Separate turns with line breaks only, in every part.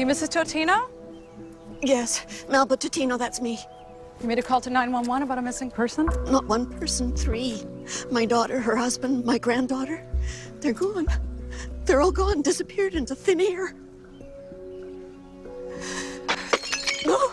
you Mrs. Totino?
Yes, Melba Totino, that's me.
You made a call to 911 about a missing person?
Not one person, three. My daughter, her husband, my granddaughter. They're gone. They're all gone, disappeared into thin air. No.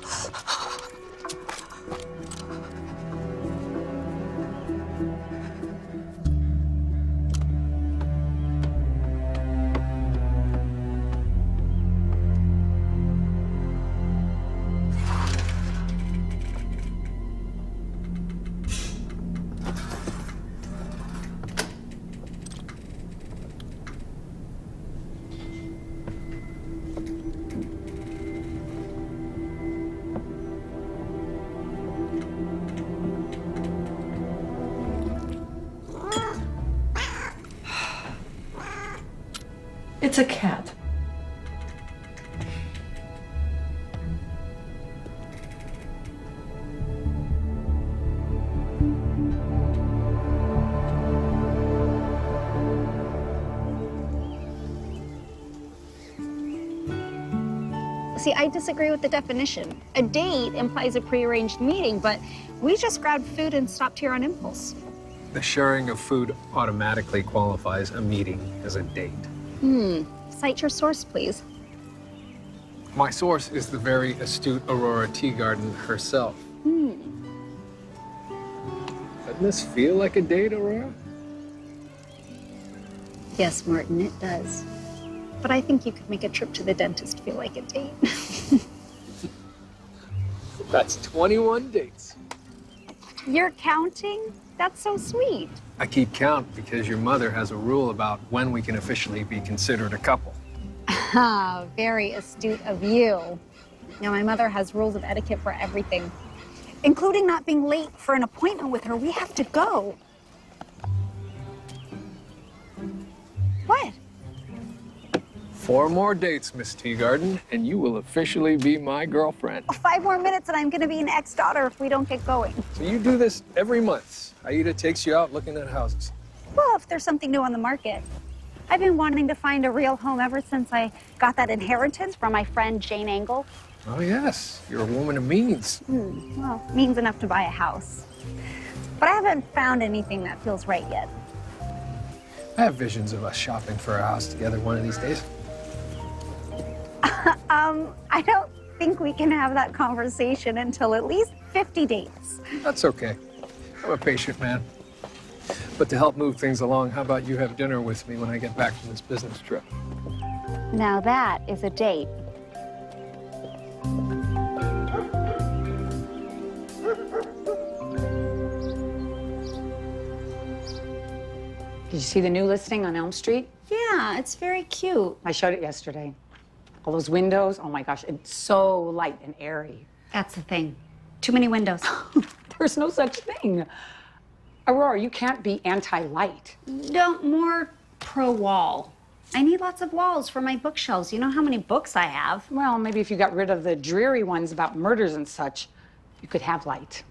It's a cat.
See, I disagree with the definition. A date implies a prearranged meeting, but we just grabbed food and stopped here on impulse.
The sharing of food automatically qualifies a meeting as a date.
Cite your source, please.
My source is the very astute Aurora Teagarden herself. Doesn't this feel like a date, Aurora?
Yes, Martin, it does. But I think you could make a trip to the dentist feel like a date.
That's 21 dates.
You're counting? That's so sweet.
I keep count because your mother has a rule about when we can officially be considered a couple.
Ah, very astute of you. Now, my mother has rules of etiquette for everything, including not being late for an appointment with her. We have to go. What?
4 more dates, Miss Teagarden, and you will officially be my girlfriend.
5 more minutes and I'm gonna be an ex-daughter if we don't get going.
So you do this every month. Aida takes you out looking at houses.
Well, if there's something new on the market. I've been wanting to find a real home ever since I got that inheritance from my friend Jane Engel.
Oh, yes. You're a woman of means.
Well, means enough to buy a house. But I haven't found anything that feels right yet.
I have visions of us shopping for a house together one of these days.
I don't think we can have that conversation until at least 50 dates.
That's okay. I'm a patient man. But to help move things along, how about you have dinner with me when I get back from this business trip?
Now that is a date.
Did you see the new listing on Elm Street?
Yeah, it's very cute.
I showed it yesterday. All those windows, oh my gosh, it's so light and airy.
That's the thing. Too many windows.
There's no such thing. Aurora, you can't be anti-light.
No, more pro-wall. I need lots of walls for my bookshelves. You know how many books I have.
Well, maybe if you got rid of the dreary ones about murders and such, you could have light.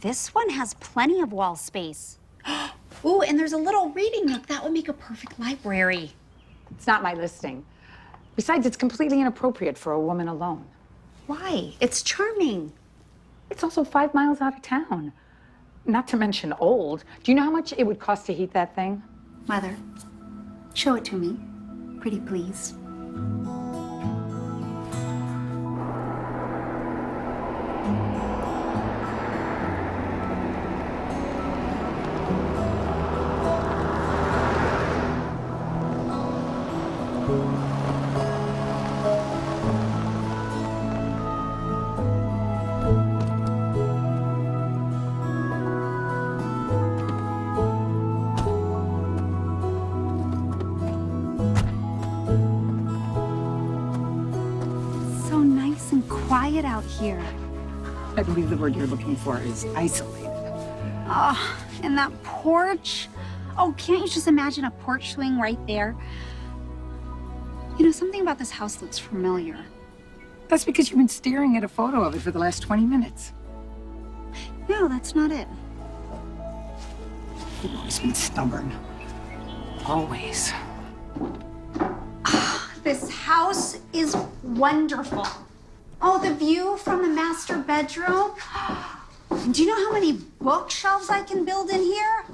This one has plenty of wall space. Ooh, and there's a little reading nook. That would make a perfect library.
It's not my listing. Besides, it's completely inappropriate for a woman alone.
Why? It's charming.
It's also 5 miles out of town. Not to mention old. Do you know how much it would cost to heat that thing?
Mother, show it to me. Pretty please. Quiet out here.
I believe the word you're looking for is isolated.
Oh, and that porch. Oh, can't you just imagine a porch swing right there? You know, something about this house looks familiar.
That's because you've been staring at a photo of it for the last 20 minutes.
No, that's not it.
You've always been stubborn. Always.
This house is wonderful. Oh, the view from the master bedroom. Do you know how many bookshelves I can build in here?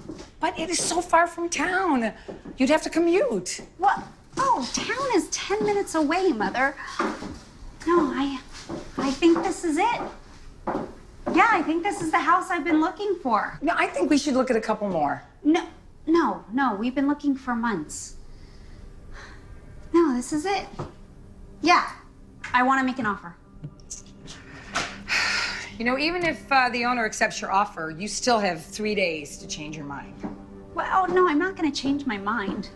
But it is so far from town. You'd have to commute.
What? Oh, town is 10 minutes away, Mother. No, I think this is it. Yeah, I think this is the house I've been looking for.
No, I think we should look at a couple more.
No, we've been looking for months. No, this is it. Yeah, I want to make an offer.
You know, even if the owner accepts your offer, you still have 3 days to change your mind.
Well, no, I'm not going to change my mind.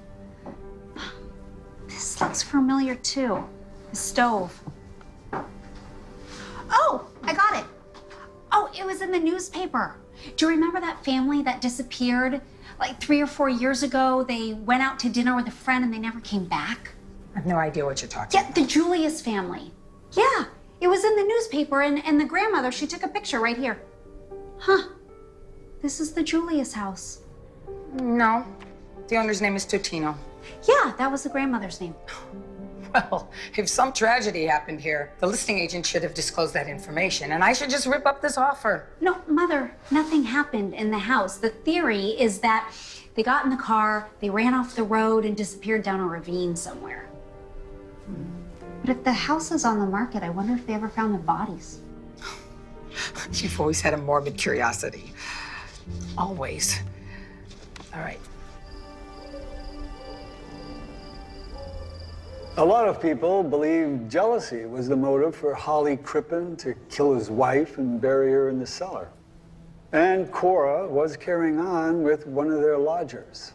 This looks familiar, too. The stove. Oh, I got it. Oh, it was in the newspaper. Do you remember that family that disappeared like 3 or 4 years ago? They went out to dinner with a friend and they never came back.
I have no idea what you're talking
Yeah, the Julius family. Yeah, it was in the newspaper and the grandmother, she took a picture right here. Huh, this is the Julius house.
No, the owner's name is Totino.
Yeah, that was the grandmother's name.
Well, if some tragedy happened here, the listing agent should have disclosed that information, and I should just rip up this offer.
No, Mother, nothing happened in the house. The theory is that they got in the car, they ran off the road and disappeared down a ravine somewhere. But if the house is on the market, I wonder if they ever found the bodies.
You've always had a morbid curiosity. Always. All right.
A lot of people believe jealousy was the motive for Holly Crippen to kill his wife and bury her in the cellar. And Cora was carrying on with one of their lodgers.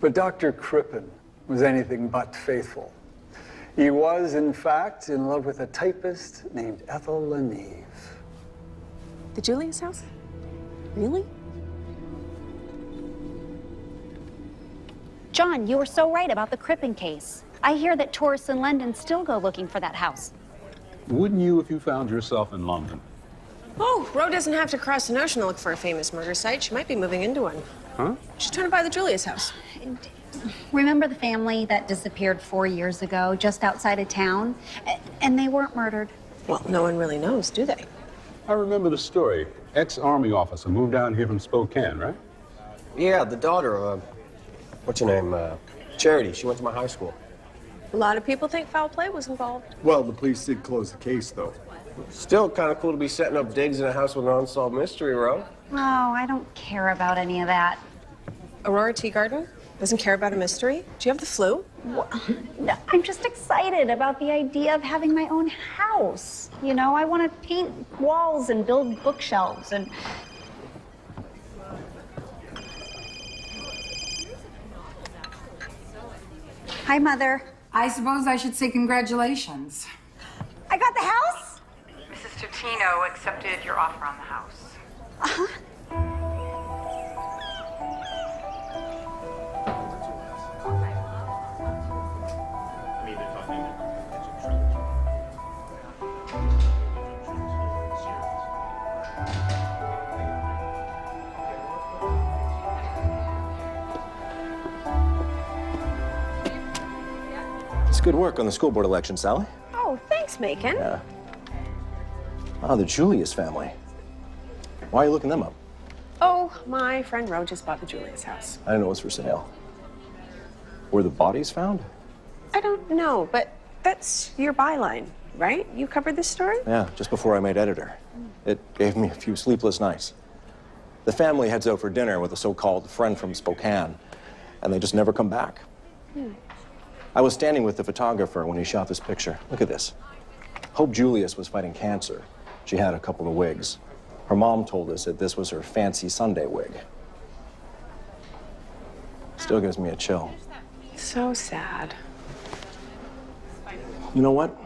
But Dr. Crippen was anything but faithful. He was, in fact, in love with a typist named Ethel Leneve.
The Julius house? Really?
John, you were so right about the Crippen case. I hear that tourists in London still go looking for that house.
Wouldn't you if you found yourself in London?
Oh, Ro doesn't have to cross an ocean to look for a famous murder site. She might be moving into one.
Huh?
She's trying to buy the Julius house.
Remember the family that disappeared 4 years ago just outside of town? And they weren't murdered.
Well, no one really knows, do they?
I remember the story. Ex-Army officer moved down here from Spokane, right?
Yeah, the daughter, what's her name? Charity. She went to my high school.
A lot of people think foul play was involved.
Well, the police did close the case, though.
Still kind of cool to be setting up digs in a house with an unsolved mystery, Ro.
Oh, I don't care about any of that.
Aurora Teagarden doesn't care about a mystery. Do you have the flu?
No, I'm just excited about the idea of having my own house. You know, I want to paint walls and build bookshelves and... Hi, Mother.
I suppose I should say congratulations.
I got the house?
Mrs. Totino accepted your offer on the house.
Uh-huh.
It's good work on the school board election, Sally.
Oh, thanks, Macon.
Yeah. Oh, the Julius family. Why are you looking them up?
Oh, my friend Ro just bought the Julius house.
I didn't know it was for sale. Were the bodies found?
I don't know, but that's your byline, right? You covered this story?
Yeah, just before I made editor. It gave me a few sleepless nights. The family heads out for dinner with a so-called friend from Spokane, and they just never come back. I was standing with the photographer when he shot this picture. Look at this. Hope Julius was fighting cancer. She had a couple of wigs. Her mom told us that this was her fancy Sunday wig. Still gives me a chill.
So sad.
You know what?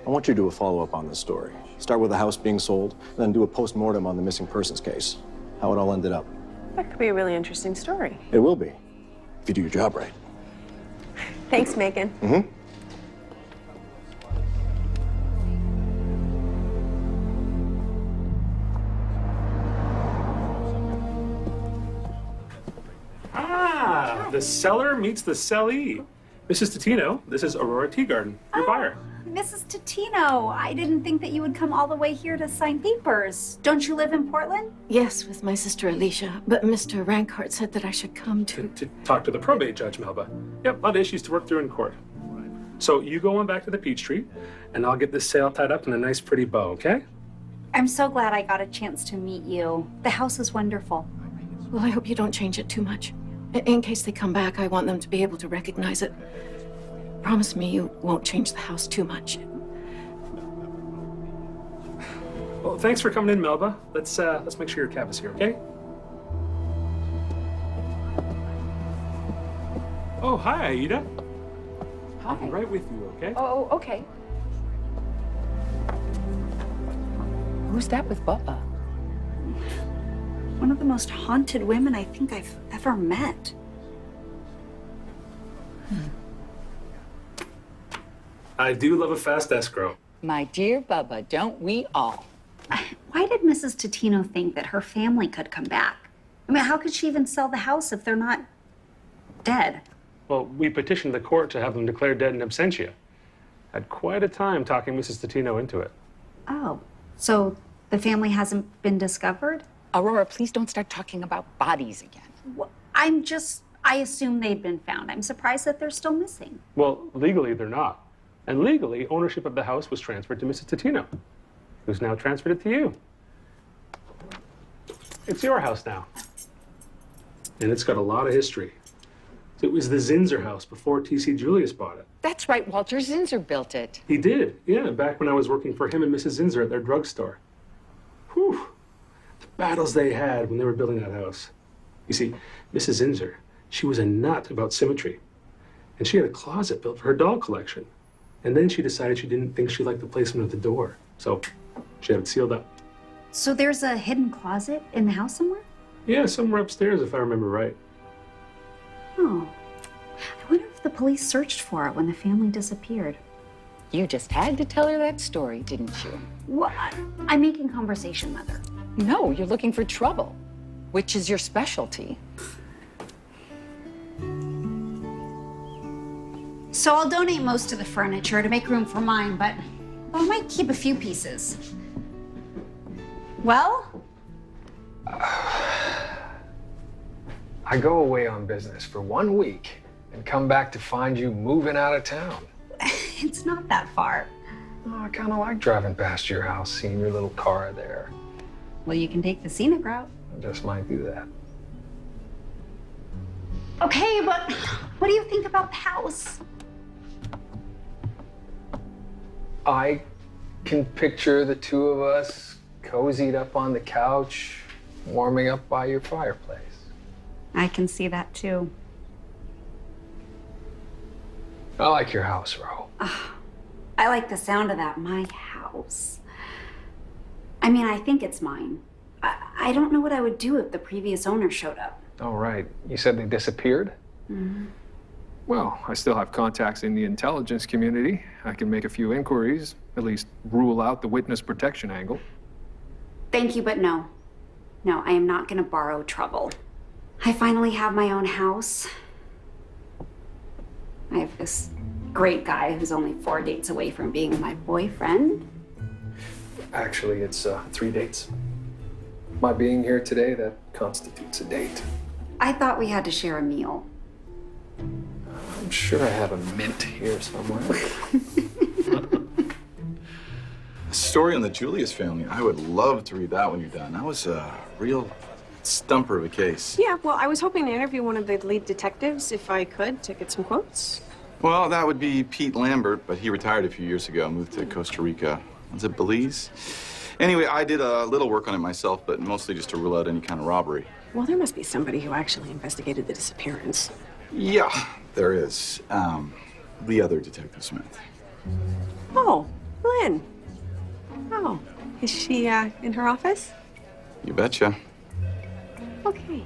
I want you to do a follow-up on this story. Start with the house being sold, then do a post-mortem on the missing persons case. How it all ended up.
That could be a really interesting story.
It will be, if you do your job right.
Thanks, Macon.
Mm-hmm.
Ah, the seller meets the sellee. Mrs. Totino, this is Aurora Teagarden, your buyer.
Mrs. Totino, I didn't think that you would come all the way here to sign papers. Don't you live in Portland?
Yes, with my sister Alicia, but Mr. Rankart said that I should come to...
To talk to the probate judge, Melba. Yep, a lot of issues to work through in court. So you go on back to the Peachtree, and I'll get this sale tied up in a nice, pretty bow, okay?
I'm so glad I got a chance to meet you. The house is wonderful.
Well, I hope you don't change it too much. In case they come back, I want them to be able to recognize it. Promise me you won't change the house too much.
Well, thanks for coming in, Melba. Let's make sure your cab is here, okay? Oh, hi, Aida.
Hi.
I'll be right with you, okay?
Oh, okay. Who's that with Bubba?
One of the most haunted women I think I've ever met.
I do love a fast escrow.
My dear Bubba, don't we all?
Why did Mrs. Totino think that her family could come back? I mean, how could she even sell the house if they're not dead?
Well, we petitioned the court to have them declared dead in absentia. Had quite a time talking Mrs. Totino into it.
Oh, so the family hasn't been discovered?
Aurora, please don't start talking about bodies again.
Well, I assume they'd been found. I'm surprised that they're still missing.
Well, legally, they're not. And legally, ownership of the house was transferred to Mrs. Totino, who's now transferred it to you. It's your house now. And it's got a lot of history. It was the Zinser house before T.C. Julius bought it.
That's right, Walter Zinser built it.
He did, yeah, back when I was working for him and Mrs. Zinser at their drugstore. Whew, the battles they had when they were building that house. You see, Mrs. Zinser, she was a nut about symmetry. And she had a closet built for her doll collection. And then she decided she didn't think she liked the placement of the door. So she had it sealed up.
So there's a hidden closet in the house somewhere?
Yeah, somewhere upstairs, if I remember right.
Oh. I wonder if the police searched for it when the family disappeared.
You just had to tell her that story, didn't you?
What? I'm making conversation, Mother.
No, you're looking for trouble, which is your specialty.
So I'll donate most of the furniture to make room for mine, but I might keep a few pieces. Well?
I go away on business for 1 week and come back to find you moving out of town.
It's not that far.
Oh, I kind of like driving past your house, seeing your little car there.
Well, you can take the scenic route.
I just might do that.
Okay, but what do you think about the house?
I can picture the two of us cozied up on the couch, warming up by your fireplace.
I can see that too.
I like your house, Ro.
I like the sound of that, my house. I mean, I think it's mine. I don't know what I would do if the previous owner showed up.
Oh, right. You said they disappeared?
Mm-hmm.
Well, I still have contacts in the intelligence community. I can make a few inquiries, at least rule out the witness protection angle.
Thank you, but no. No, I am not gonna borrow trouble. I finally have my own house. I have this great guy who's only 4 dates away from being my boyfriend.
Actually, it's 3 dates. My being here today, that constitutes a date.
I thought we had to share a meal.
I'm sure I have a mint here somewhere.
The story on the Julius family, I would love to read that when you're done. That was a real stumper of a case.
Yeah, well, I was hoping to interview one of the lead detectives, if I could, to get some quotes.
Well, that would be Pete Lambert, but he retired a few years ago, moved to Costa Rica. Was it Belize? Anyway, I did a little work on it myself, but mostly just to rule out any kind of robbery.
Well, there must be somebody who actually investigated the disappearance.
Yeah, there is. The other Detective Smith.
Oh, Lynn. Oh, is she in her office?
You betcha.
Okay.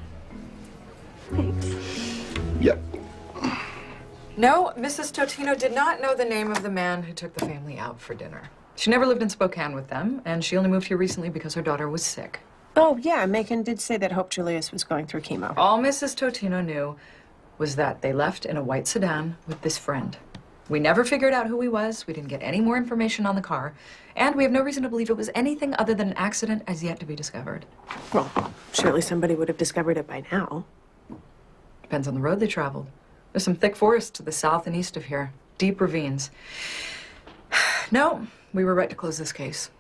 Thanks.
Yep.
No, Mrs. Totino did not know the name of the man who took the family out for dinner. She never lived in Spokane with them, and she only moved here recently because her daughter was sick.
Oh, yeah, Megan did say that Hope Julius was going through chemo.
All Mrs. Totino knew was that they left in a white sedan with this friend. We never figured out who he was, we didn't get any more information on the car, and we have no reason to believe it was anything other than an accident as yet to be discovered.
Well, surely somebody would have discovered it by now.
Depends on the road they traveled. There's some thick forest to the south and east of here, deep ravines. No, we were right to close this case.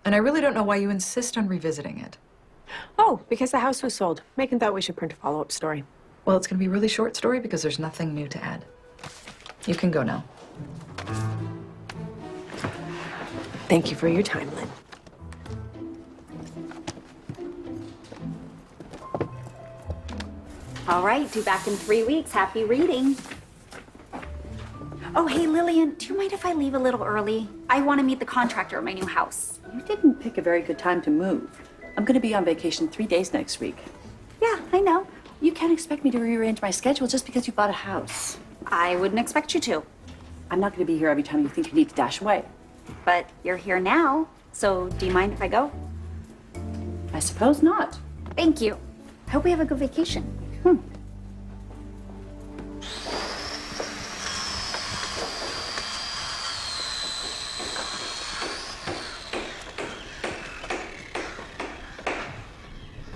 And I really don't know why you insist on revisiting it.
Oh, because the house was sold. Megan thought we should print a follow-up story.
Well, it's gonna be a really short story because there's nothing new to add. You can go now.
Thank you for your time, Lynn.
All right, due back in 3 weeks. Happy reading. Oh, hey, Lillian, do you mind if I leave a little early? I want to meet the contractor at my new house.
You didn't pick a very good time to move. I'm going to be on vacation 3 days next week.
Yeah, I know.
You can't expect me to rearrange my schedule just because you bought a house.
I wouldn't expect you to.
I'm not going to be here every time you think you need to dash away.
But you're here now, so do you mind if I go?
I suppose not.
Thank you. I hope we have a good vacation.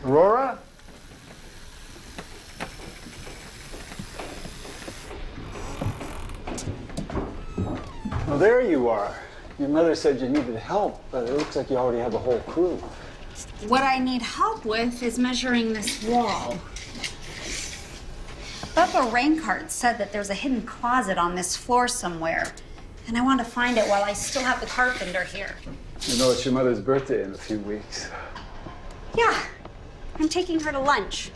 Aurora? Well, there you are. Your mother said you needed help, but it looks like you already have a whole crew.
What I need help with is measuring this wall. Bubba Raincart said that there's a hidden closet on this floor somewhere, and I want to find it while I still have the carpenter here.
You know, it's your mother's birthday in a few weeks.
Yeah, I'm taking her to lunch.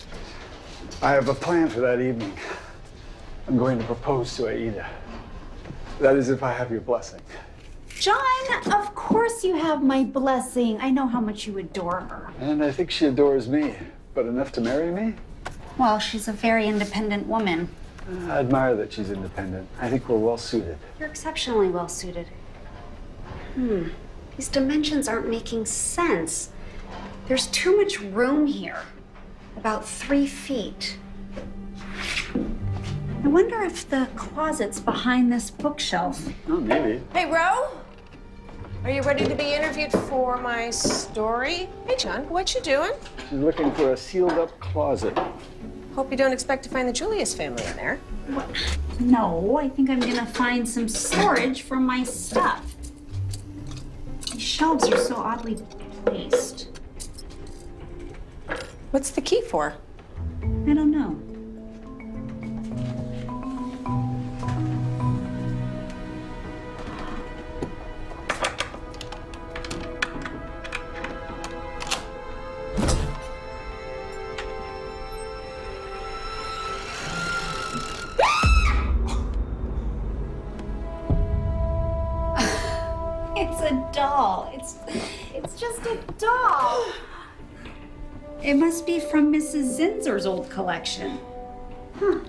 I have a plan for that evening. I'm going to propose to Aida. That is, if I have your blessing.
John, of course you have my blessing. I know how much you adore her.
And I think she adores me, but enough to marry me?
Well, she's a very independent woman.
I admire that she's independent. I think we're well suited.
You're exceptionally well suited. These dimensions aren't making sense. There's too much room here. About 3 feet. I wonder if the closet's behind this bookshelf.
Oh, maybe.
Hey, Ro? Are you ready to be interviewed for my story? Hey, John, what you doing?
She's looking for a sealed up closet.
Hope you don't expect to find the Julius family in there.
What? No, I think I'm gonna find some storage for my stuff. These shelves are so oddly placed.
What's the key for?
I don't know. It's a doll. It's just a doll. It must be from Mrs. Zinzer's old collection. Huh.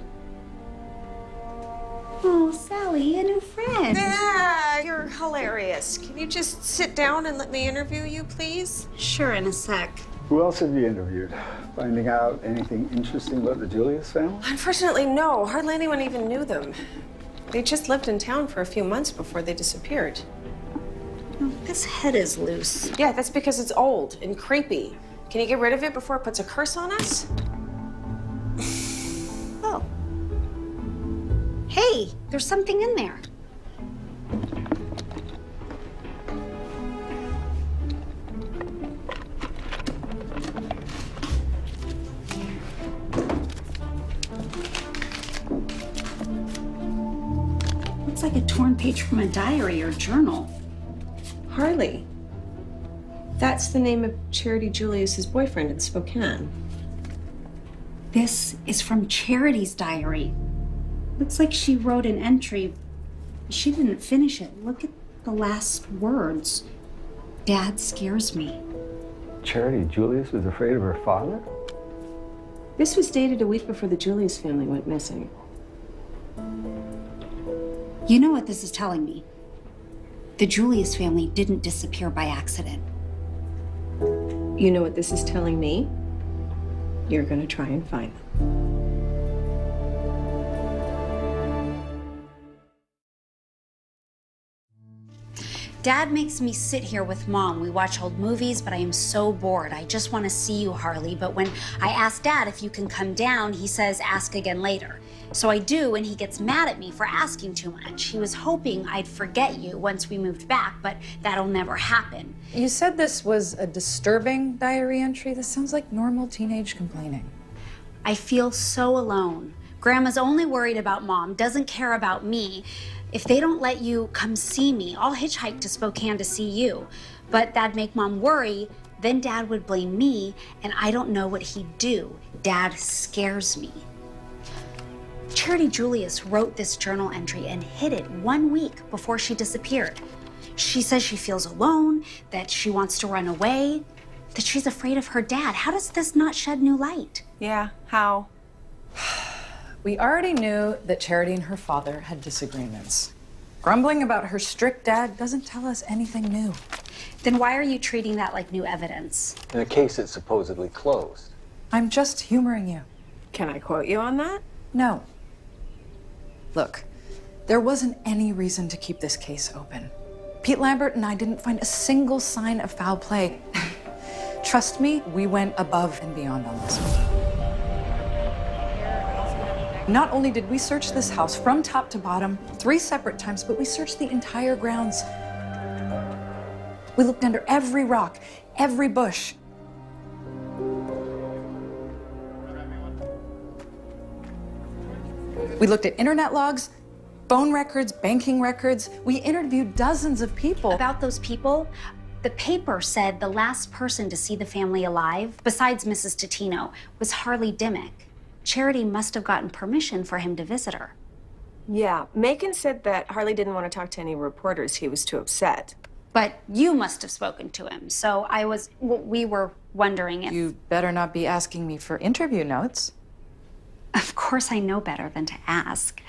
Oh, Sally, a new friend.
Ah, you're hilarious. Can you just sit down and let me interview you, please?
Sure, in a sec.
Who else have you interviewed? Finding out anything interesting about the Julius family?
Unfortunately, no. Hardly anyone even knew them. They just lived in town for a few months before they disappeared.
Oh, this head is loose.
Yeah, that's because it's old and creepy. Can you get rid of it before it puts a curse on us?
Oh. Hey, there's something in there. Looks like a torn page from a diary or journal.
Harley. That's the name of Charity Julius's boyfriend in Spokane.
This is from Charity's diary. Looks like she wrote an entry. She didn't finish it. Look at the last words. Dad scares me.
Charity Julius was afraid of her father?
This was dated a week before the Julius family went missing.
You know what this is telling me? The Julius family didn't disappear by accident.
You know what this is telling me? You're gonna try and find them.
Dad makes me sit here with Mom. We watch old movies, but I am so bored. I just want to see you, Harley. But when I ask Dad if you can come down, he says, ask again later. So I do, and he gets mad at me for asking too much. He was hoping I'd forget you once we moved back, but that'll never happen.
You said this was a disturbing diary entry. This sounds like normal teenage complaining.
I feel so alone. Grandma's only worried about Mom, doesn't care about me. If they don't let you come see me, I'll hitchhike to Spokane to see you. But that'd make Mom worry, then Dad would blame me, and I don't know what he'd do. Dad scares me. Charity Julius wrote this journal entry and hid it 1 week before she disappeared. She says she feels alone, that she wants to run away, that she's afraid of her dad. How does this not shed new light?
Yeah, how?
We already knew that Charity and her father had disagreements. Grumbling about her strict dad doesn't tell us anything new.
Then why are you treating that like new evidence?
In a case that's supposedly closed.
I'm just humoring you.
Can I quote you on that?
No. Look, there wasn't any reason to keep this case open. Pete Lambert and I didn't find a single sign of foul play. Trust me, we went above and beyond on this one. Not only did we search this house from top to bottom 3 separate times, but we searched the entire grounds. We looked under every rock, every bush. We looked at internet logs, phone records, banking records. We interviewed dozens of people.
About those people, the paper said the last person to see the family alive, besides Mrs. Totino, was Harley Dimmick. Charity must have gotten permission for him to visit her.
Yeah, Macon said that Harley didn't want to talk to any reporters. He was too upset.
But you must have spoken to him, so we were wondering if...
You better not be asking me for interview notes.
Of course I know better than to ask.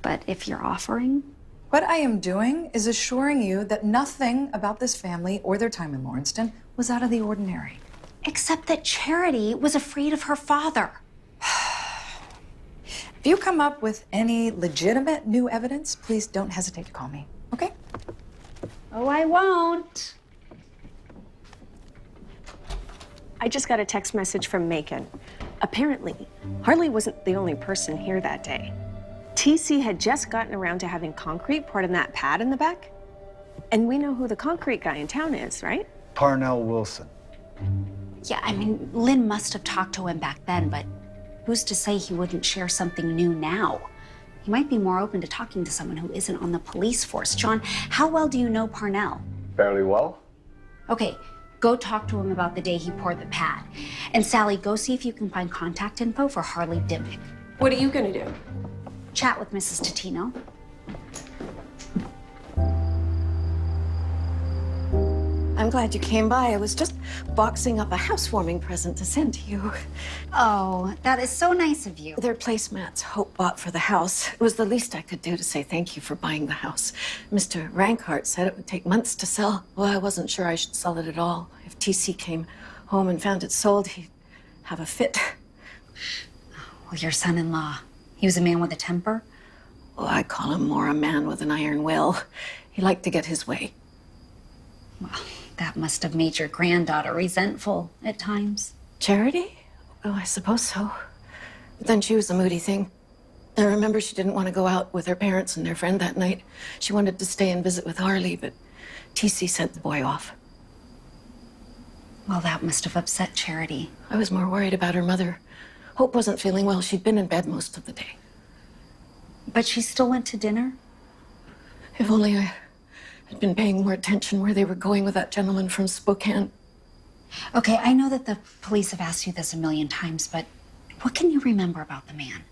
But if you're offering...
What I am doing is assuring you that nothing about this family or their time in Lawrencetown was out of the ordinary.
Except that Charity was afraid of her father.
If you come up with any legitimate new evidence, please don't hesitate to call me, okay?
Oh, I won't.
I just got a text message from Macon. Apparently, Harley wasn't the only person here that day. TC had just gotten around to having concrete poured in that pad in the back. And we know who the concrete guy in town is, right?
Parnell Wilson.
Yeah, I mean, Lynn must have talked to him back then, but who's to say he wouldn't share something new now? He might be more open to talking to someone who isn't on the police force. John, how well do you know Parnell?
Fairly well.
Okay, go talk to him about the day he poured the pad. And Sally, go see if you can find contact info for Harley Dimmick.
What are you gonna do?
Chat with Mrs. Totino.
I'm glad you came by. I was just boxing up a housewarming present to send to you.
Oh, that is so nice of you.
They're placemats Hope bought for the house. It was the least I could do to say thank you for buying the house. Mr. Rankart said it would take months to sell. Well, I wasn't sure I should sell it at all. If TC came home and found it sold, he'd have a fit.
Well, your son-in-law, he was a man with a temper?
Oh, I call him more a man with an iron will. He liked to get his way.
Well, that must have made your granddaughter resentful at times.
Charity? Oh, I suppose so. But then she was a moody thing. I remember she didn't want to go out with her parents and their friend that night. She wanted to stay and visit with Harley, but TC sent the boy off.
Well, that must have upset Charity.
I was more worried about her mother. Hope wasn't feeling well. She'd been in bed most of the day.
But she still went to dinner?
If only I had been paying more attention where they were going with that gentleman from Spokane.
Okay, I know that the police have asked you this a million times, but what can you remember about the man?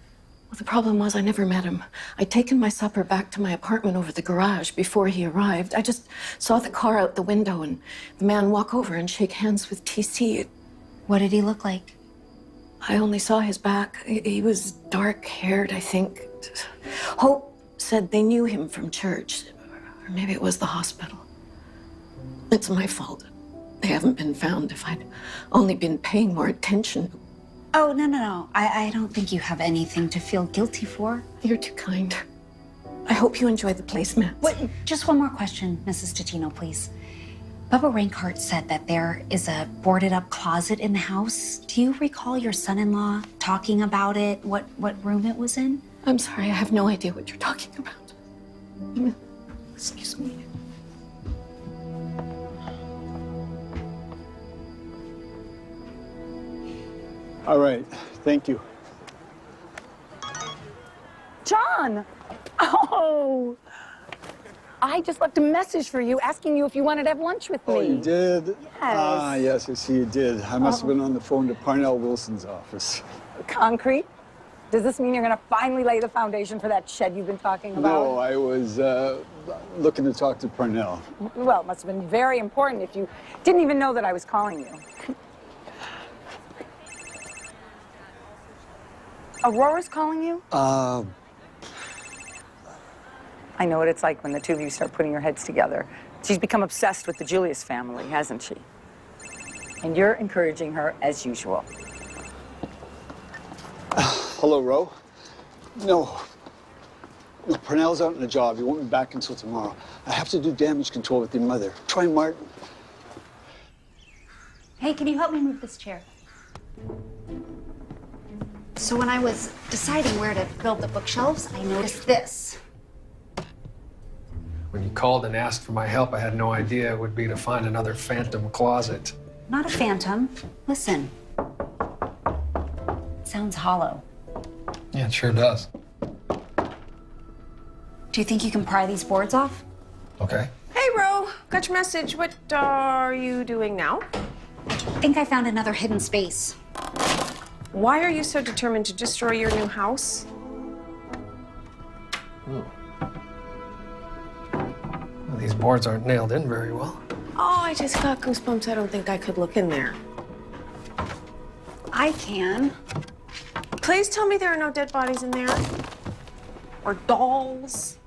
Well, the problem was I never met him. I'd taken my supper back to my apartment over the garage before he arrived. I just saw the car out the window and the man walk over and shake hands with TC.
What did he look like?
I only saw his back. He was dark-haired, I think. Hope said they knew him from church. Or maybe it was the hospital. It's my fault. They haven't been found. If I'd only been paying more attention.
Oh, no. I don't think you have anything to feel guilty for.
You're too kind. I hope you enjoy the placemats.
Wait, just one more question, Mrs. Totino, please. Bubba Raincart said that there is a boarded-up closet in the house. Do you recall your son-in-law talking about it, what room it was in?
I'm sorry, I have no idea what you're talking about. Excuse me.
All right, thank you.
John! Oh! I just left a message for you asking you if you wanted to have lunch with me.
Oh, you did?
Yes.
Ah, yes, I see you did. I must have been on the phone to Parnell Wilson's office.
Concrete? Does this mean you're going to finally lay the foundation for that shed you've been talking about?
No, I was looking to talk to Parnell.
Well, it must have been very important if you didn't even know that I was calling you. Aurora's calling you? I know what it's like when the two of you start putting your heads together. She's become obsessed with the Julius family, hasn't she? And you're encouraging her as usual.
Hello, Ro. No, Parnell's out on a job. He won't be back until tomorrow. I have to do damage control with your mother. Try Martin.
Hey, can you help me move this chair? So when I was deciding where to build the bookshelves, I noticed this.
When you called and asked for my help, I had no idea it would be to find another phantom closet.
Not a phantom. Listen. It sounds hollow.
Yeah, it sure does.
Do you think you can pry these boards off?
Okay.
Hey, Ro. Got your message. What are you doing now?
I think I found another hidden space.
Why are you so determined to destroy your new house?
Well, these boards aren't nailed in very well.
Oh, I just got goosebumps. I don't think I could look in there.
I can.
Please tell me there are no dead bodies in there. Or dolls.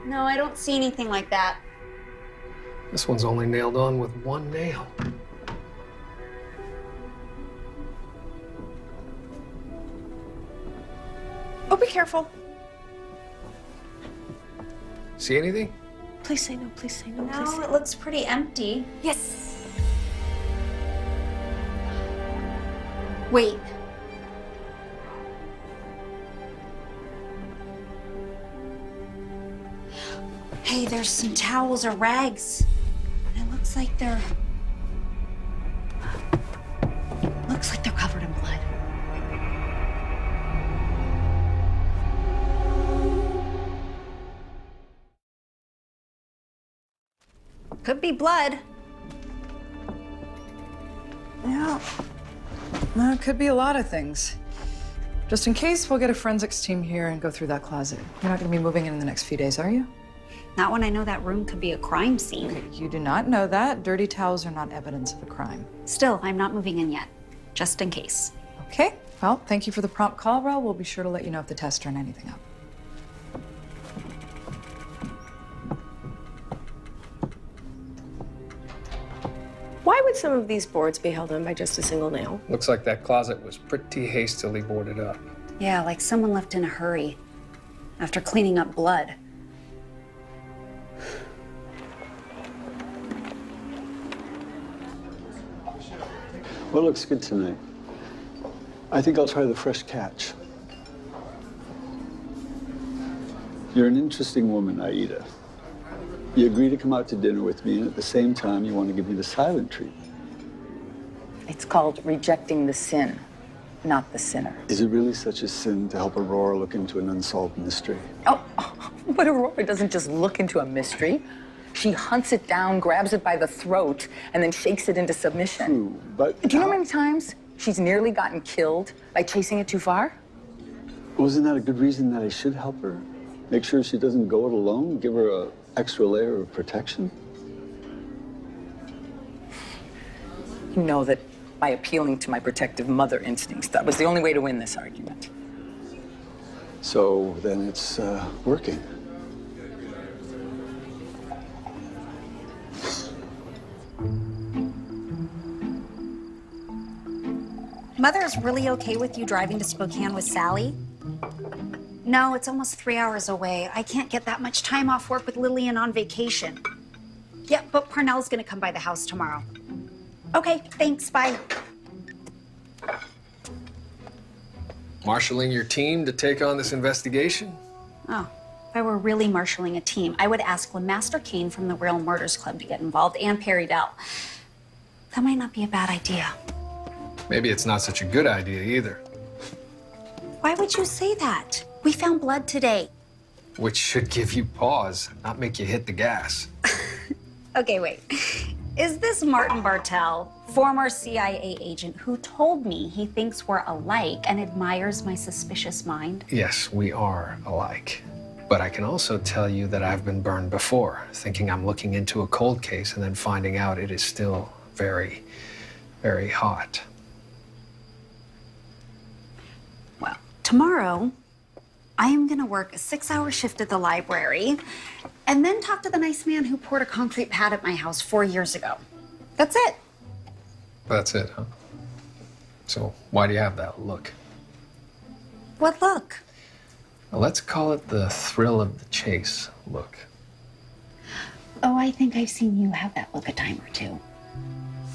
No, I don't see anything like that.
This one's only nailed on with one nail.
Oh, be careful.
See anything?
Please say no, please say no, please say
No, it looks pretty empty.
Yes.
Wait. Hey, there's some towels or rags. And it looks like they're covered in blood. Could be blood.
Yeah. Well, it could be a lot of things. Just in case, we'll get a forensics team here and go through that closet. You're not going to be moving in the next few days, are you?
Not when I know that room could be a crime scene.
Okay, you do not know that. Dirty towels are not evidence of a crime.
Still, I'm not moving in yet, just in case.
Okay. Well, thank you for the prompt call, Ro. We'll be sure to let you know if the tests turn anything up.
Why would some of these boards be held on by just a single nail?
Looks like that closet was pretty hastily boarded up.
Yeah, like someone left in a hurry after cleaning up blood.
What looks good tonight? I think I'll try the fresh catch. You're an interesting woman, Aida. You agree to come out to dinner with me, and at the same time, you want to give me the silent treatment.
It's called rejecting the sin, not the sinner.
Is it really such a sin to help Aurora look into an unsolved mystery?
Oh, but Aurora doesn't just look into a mystery. She hunts it down, grabs it by the throat, and then shakes it into submission.
True, but...
Do you know how many times she's nearly gotten killed by chasing it too far?
Wasn't that a good reason that I should help her? Make sure she doesn't go it alone? Give her an extra layer of protection?
You know that by appealing to my protective mother instincts, that was the only way to win this argument.
So then it's working.
Mother is really okay with you driving to Spokane with Sally? No, it's almost 3 hours away. I can't get that much time off work with Lillian on vacation. Yeah, but Parnell's gonna come by the house tomorrow. Okay, thanks, bye.
Marshalling your team to take on this investigation?
Oh, if I were really marshalling a team, I would ask Master Kane from the Real Murders Club to get involved and Perry Dell. That might not be a bad idea.
Maybe it's not such a good idea either.
Why would you say that? We found blood today.
Which should give you pause, not make you hit the gas.
Okay, wait. Is this Martin Bartell, former CIA agent who told me he thinks we're alike and admires my suspicious mind?
Yes, we are alike. But I can also tell you that I've been burned before, thinking I'm looking into a cold case and then finding out it is still very, very hot.
Well, tomorrow, I am gonna work a 6-hour shift at the library and then talk to the nice man who poured a concrete pad at my house 4 years ago. That's it.
That's it, huh? So why do you have that look?
What look?
Well, let's call it the thrill of the chase look.
Oh, I think I've seen you have that look a time or two.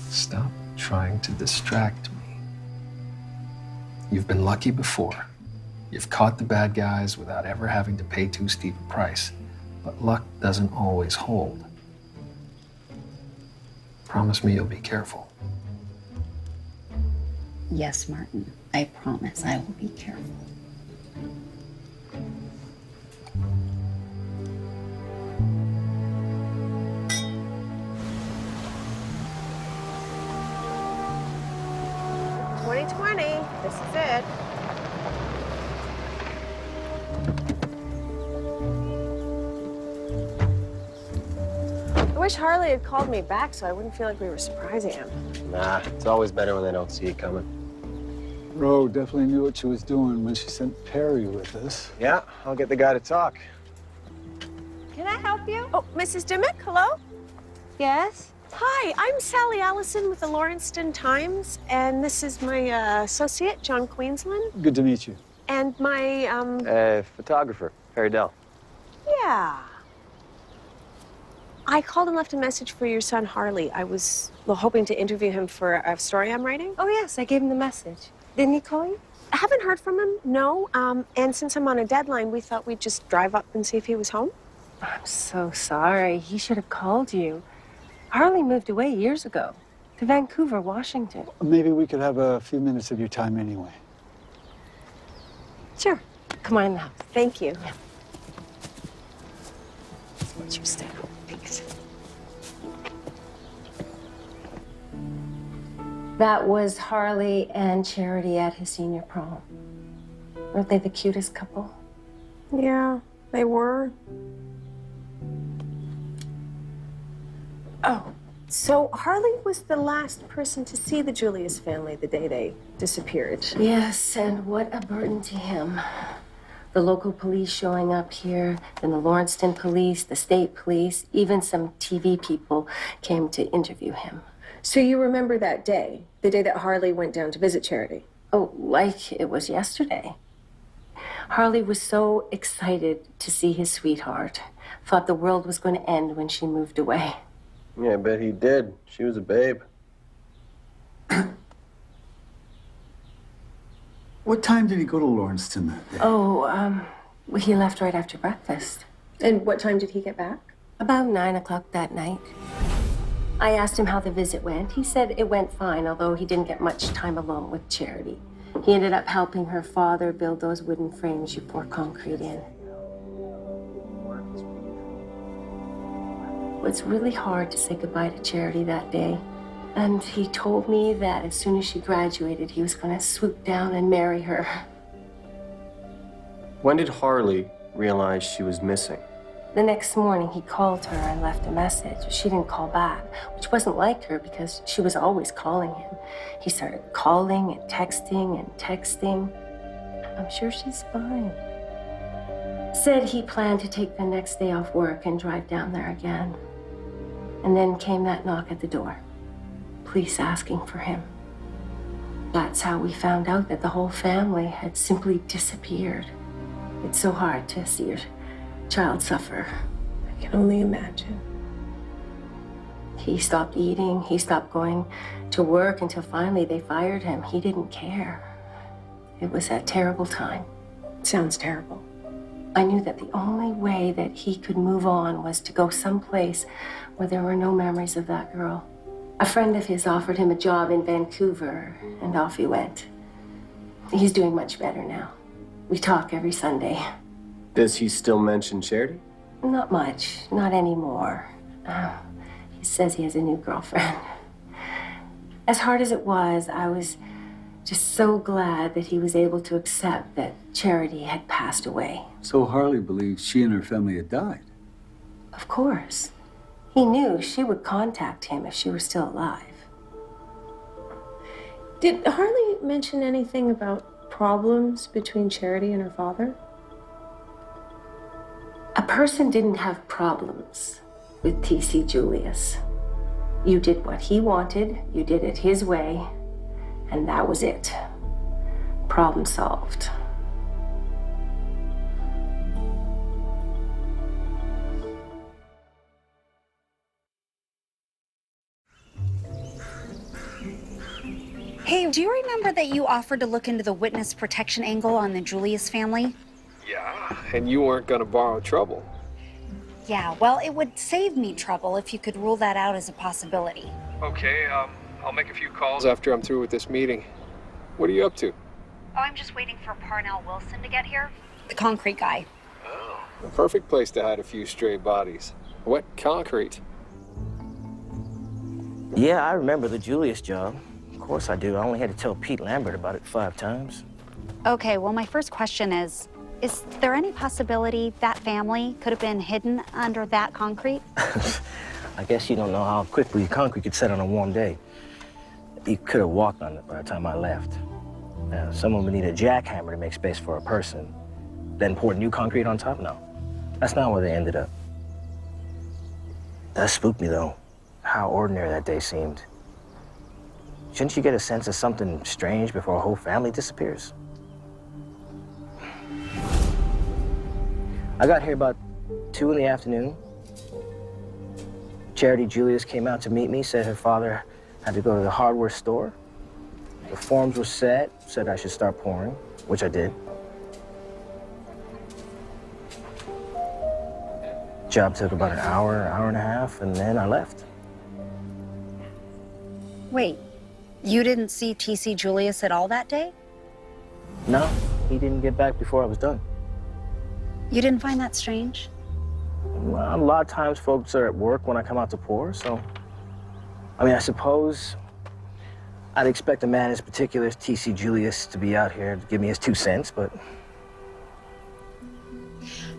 Stop trying to distract me. You've been lucky before. You've caught the bad guys without ever having to pay too steep a price. But luck doesn't always hold. Promise me you'll be careful.
Yes, Martin. I promise I will be careful.
This is it. I wish Harley had called me back so I wouldn't feel like we were surprising him.
Nah, it's always better when they don't see you coming.
Ro definitely knew what she was doing when she sent Perry with us.
Yeah, I'll get the guy to talk.
Can I help you? Oh, Mrs. Dimmick, hello?
Yes?
Hi, I'm Sally Allison with the Lawrencetown Times, and this is my associate, John Queensland.
Good to meet you.
And my,
Photographer, Perry Dell.
Yeah. I called and left a message for your son, Harley. I was hoping to interview him for a story I'm writing.
Oh, yes, I gave him the message. Didn't he call you?
I haven't heard from him, no. And since I'm on a deadline, we thought we'd just drive up and see if he was home.
I'm so sorry. He should have called you. Harley moved away years ago to Vancouver, Washington.
Maybe we could have a few minutes of your time anyway.
Sure. Come on in the house.
Thank you.
Yeah. Why don't you stay home? Thanks. That was Harley and Charity at his senior prom. Weren't they the cutest couple?
Yeah, they were. Oh, so Harley was the last person to see the Julius family the day they disappeared.
Yes, and what a burden to him. The local police showing up here, then the Lawrencetown police, the state police, even some TV people came to interview him.
So you remember that day, the day that Harley went down to visit Charity?
Oh, like it was yesterday. Harley was so excited to see his sweetheart. Thought the world was going to end when she moved away.
Yeah, I bet he did. She was a babe.
What time did he go to Lawrencetown that day?
Oh, he left right after breakfast.
And what time did he get back?
About 9 o'clock that night. I asked him how the visit went. He said it went fine, although he didn't get much time alone with Charity. He ended up helping her father build those wooden frames you pour concrete in. It was really hard to say goodbye to Charity that day. And he told me that as soon as she graduated, he was going to swoop down and marry her.
When did Harley realize she was missing?
The next morning, he called her and left a message. She didn't call back, which wasn't like her because she was always calling him. He started calling and texting. I'm sure she's fine. Said he planned to take the next day off work and drive down there again. And then came that knock at the door. Police asking for him. That's how we found out that the whole family had simply disappeared. It's so hard to see your child suffer.
I can only imagine.
He stopped eating, he stopped going to work until finally they fired him. He didn't care. It was a terrible time.
Sounds terrible.
I knew that the only way that he could move on was to go someplace where there were no memories of that girl. A friend of his offered him a job in Vancouver, and off he went. He's doing much better now. We talk every Sunday.
Does he still mention Charity?
Not much, not anymore. He says he has a new girlfriend. As hard as it was, I was just so glad that he was able to accept that Charity had passed away.
So Harley believed she and her family had died.
Of course. He knew she would contact him if she were still alive.
Did Harley mention anything about problems between Charity and her father?
A person didn't have problems with T.C. Julius. You did what he wanted, you did it his way, and that was it. Problem solved.
Hey, do you remember that you offered to look into the witness protection angle on the Julius family?
Yeah, and you weren't gonna borrow trouble.
Yeah, well, it would save me trouble if you could rule that out as a possibility.
Okay, I'll make a few calls after I'm through with this meeting. What are you up to?
Oh, I'm just waiting for Parnell Wilson to get here. The concrete guy.
Oh, the perfect place to hide a few stray bodies. What concrete?
Yeah, I remember the Julius job. Of course I do. I only had to tell Pete Lambert about it 5 times.
Okay, well, my first question is there any possibility that family could have been hidden under that concrete?
I guess you don't know how quickly concrete could set on a warm day. You could have walked on it by the time I left. Someone would need a jackhammer to make space for a person, then pour new concrete on top? No, that's not where they ended up. That spooked me, though, how ordinary that day seemed. Shouldn't you get a sense of something strange before a whole family disappears? I got here about 2 in the afternoon. Charity Julius came out to meet me, said her father had to go to the hardware store. The forms were set, said I should start pouring, which I did. Job took about an hour and a half, and then I left.
Wait, you didn't see T.C. Julius at all that day?
No, he didn't get back before I was done.
You didn't find that strange?
Well, a lot of times folks are at work when I come out to pour, so... I mean, I suppose I'd expect a man as particular as T.C. Julius to be out here to give me his 2 cents, but...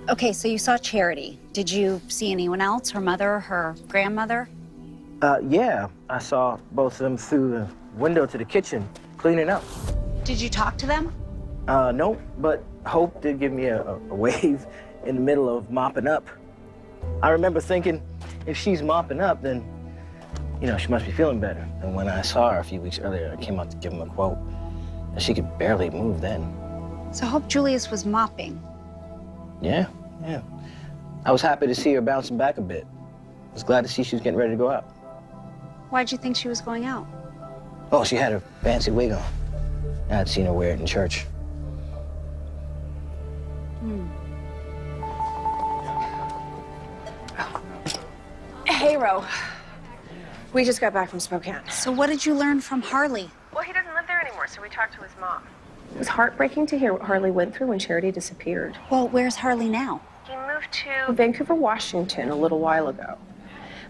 Okay, so you saw Charity. Did you see anyone else? Her mother, her grandmother?
Yeah, I saw both of them through the window to the kitchen, cleaning up.
Did you talk to them?
No, but Hope did give me a wave in the middle of mopping up. I remember thinking, if she's mopping up, then, you know, she must be feeling better. And when I saw her a few weeks earlier, I came out to give him a quote, and she could barely move then.
So Hope Julius was mopping?
Yeah. I was happy to see her bouncing back a bit. I was glad to see she was getting ready to go out.
Why'd you think she was going out?
Oh, she had her fancy wig on. I'd seen her wear it in church.
Hey, Ro. We just got back from Spokane.
So what did you learn from Harley?
Well, he doesn't live there anymore, so we talked to his mom. It was heartbreaking to hear what Harley went through when Charity disappeared.
Well, where's Harley now?
He moved to Vancouver, Washington a little while ago.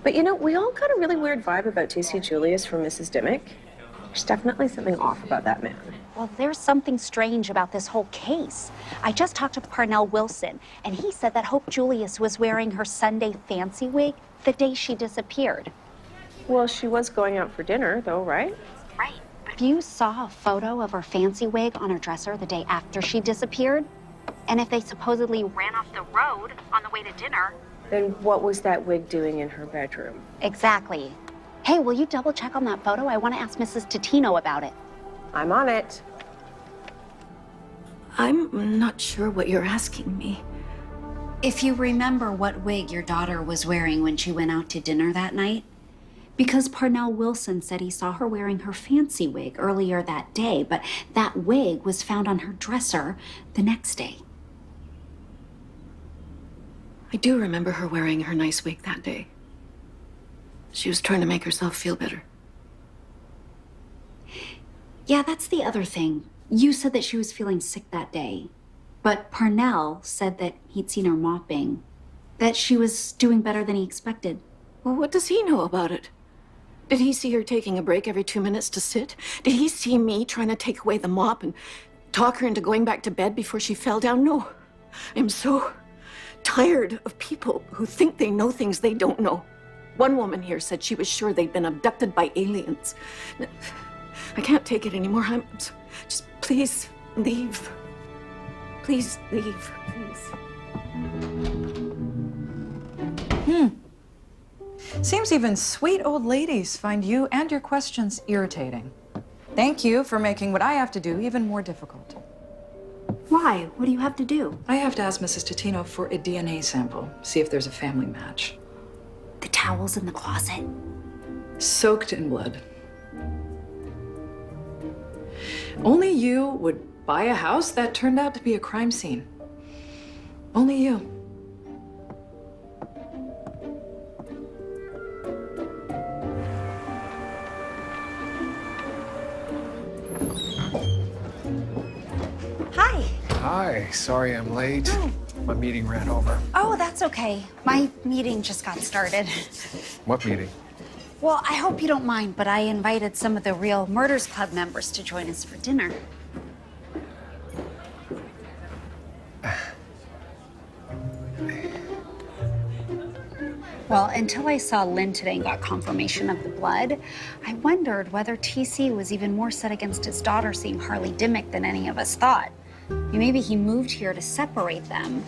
But you know, we all got a really weird vibe about T.C. Julius from Mrs. Dimmick. There's definitely something off about that man.
Well, there's something strange about this whole case. I just talked to Parnell Wilson, and he said that Hope Julius was wearing her Sunday fancy wig the day she disappeared.
Well, she was going out for dinner, though, right?
Right. But if you saw a photo of her fancy wig on her dresser the day after she disappeared, and if they supposedly ran off the road on the way to dinner...
Then what was that wig doing in her bedroom?
Exactly. Hey, will you double check on that photo? I want to ask Mrs. Totino about it.
I'm on it.
I'm not sure what you're asking me.
If you remember what wig your daughter was wearing when she went out to dinner that night, because Parnell Wilson said he saw her wearing her fancy wig earlier that day, but that wig was found on her dresser the next day.
I do remember her wearing her nice wig that day. She was trying to make herself feel better.
Yeah, that's the other thing. You said that she was feeling sick that day, but Parnell said that he'd seen her mopping, that she was doing better than he expected.
Well, what does he know about it? Did he see her taking a break every 2 minutes to sit? Did he see me trying to take away the mop and talk her into going back to bed before she fell down? No. I'm so tired of people who think they know things they don't know. One woman here said she was sure they'd been abducted by aliens. I can't take it anymore. Just please leave. Please leave, please.
Seems even sweet old ladies find you and your questions irritating. Thank you for making what I have to do even more difficult.
Why? What do you have to do?
I have to ask Mrs. Totino for a DNA sample, see if there's a family match.
The towels in the closet?
Soaked in blood. Only you would buy a house that turned out to be a crime scene. Only you.
Hi.
Hi, sorry I'm late. My meeting ran over.
Oh, that's okay. My meeting just got started.
What meeting?
Well, I hope you don't mind, but I invited some of the Real Murders Club members to join us for dinner. Well, until I saw Lynn today and got confirmation of the blood, I wondered whether TC was even more set against his daughter seeing Harley Dimmick than any of us thought. Maybe he moved here to separate them.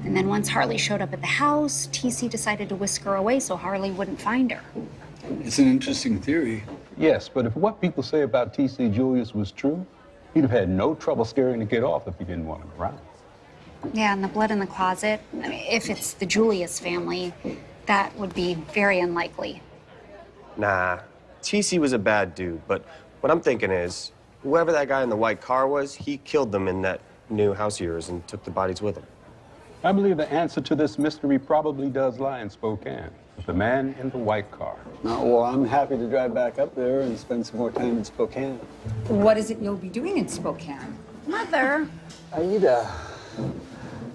And then once Harley showed up at the house, TC decided to whisk her away so Harley wouldn't find her.
It's an interesting theory.
Yes, but if what people say about T.C. Julius was true, he'd have had no trouble scaring the kid off if he didn't want him around.
Yeah, and the blood in the closet, I mean, if it's the Julius family, that would be very unlikely.
Nah, TC was a bad dude, but what I'm thinking is, whoever that guy in the white car was, he killed them in that new house of yours and took the bodies with him.
I believe the answer to this mystery probably does lie in Spokane, with the man in the white car.
Oh, well, I'm happy to drive back up there and spend some more time in Spokane.
What is it you'll be doing in Spokane?
Mother.
Aida,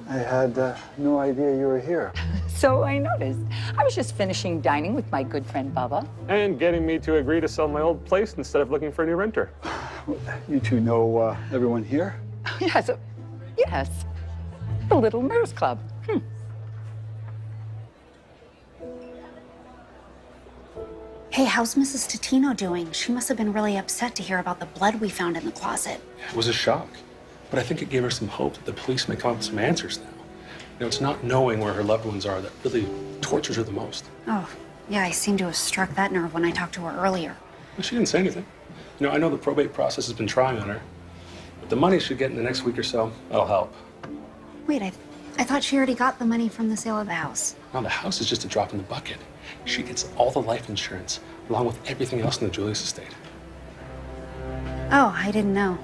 I had no idea you were here.
So I noticed. I was just finishing dining with my good friend Bubba.
And getting me to agree to sell my old place instead of looking for a new renter.
You two know everyone here?
Yes, yes. The Little Murders Club.
Hey, how's Mrs. Totino doing? She must have been really upset to hear about the blood we found in the closet.
It was a shock, but I think it gave her some hope that the police may come up with some answers now. You know, it's not knowing where her loved ones are that really tortures her the most.
Oh, yeah, I seem to have struck that nerve when I talked to her earlier.
Well, she didn't say anything. You know, I know the probate process has been trying on her, but the money she'll get in the next week or so, that'll help.
Wait, I thought she already got the money from the sale of the house.
Now, the house is just a drop in the bucket. She gets all the life insurance, along with everything else in the Julius estate.
Oh, I didn't know.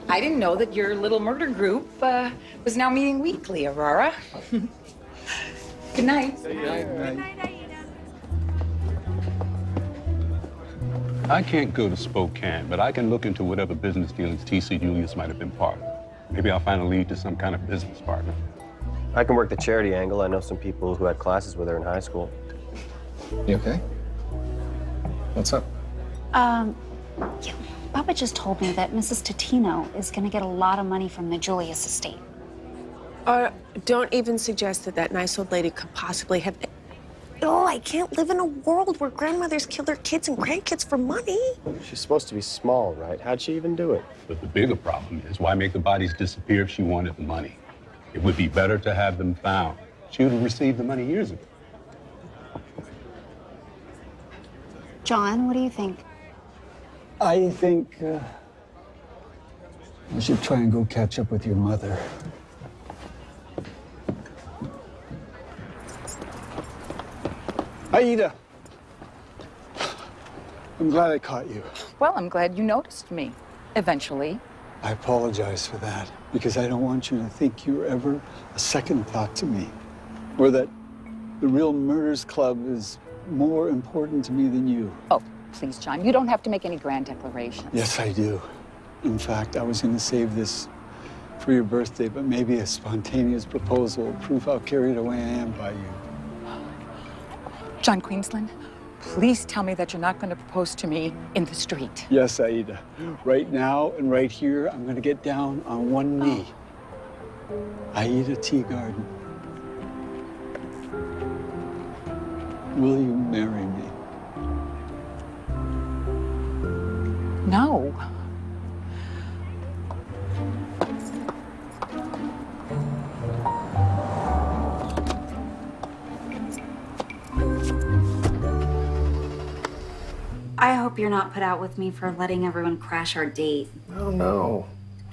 I didn't know that your little murder group was now meeting weekly, Aurora. Good night.
Good night.
I can't go to Spokane, but I can look into whatever business dealings T.C. Julius might have been part of. Maybe I'll find a lead to some kind of business partner.
I can work the charity angle. I know some people who had classes with her in high school.
You okay? What's up?
Yeah, Papa just told me that Mrs. Totino is going to get a lot of money from the Julius estate.
Don't even suggest that that nice old lady could possibly have... Oh, I can't live in a world where grandmothers kill their kids and grandkids for money.
She's supposed to be small, right? How'd she even do it?
But the bigger problem is, why make the bodies disappear if she wanted the money? It would be better to have them found. She would have received the money years ago.
John, what do you think?
I think I should try and go catch up with your mother. Aida! I'm glad I caught you.
Well, I'm glad you noticed me, eventually.
I apologize for that, because I don't want you to think you were ever a second thought to me, or that the Real Murders Club is more important to me than you.
Oh, please, John, you don't have to make any grand declarations.
Yes, I do. In fact, I was going to save this for your birthday, but maybe a spontaneous proposal will prove how carried away I am by you.
John Queensland, please tell me that you're not going to propose to me in the street.
Yes, Aida. Right now and right here, I'm going to get down on one knee. Aida Teagarden. Will you marry me?
No.
I hope you're not put out with me for letting everyone crash our date.
Oh, no.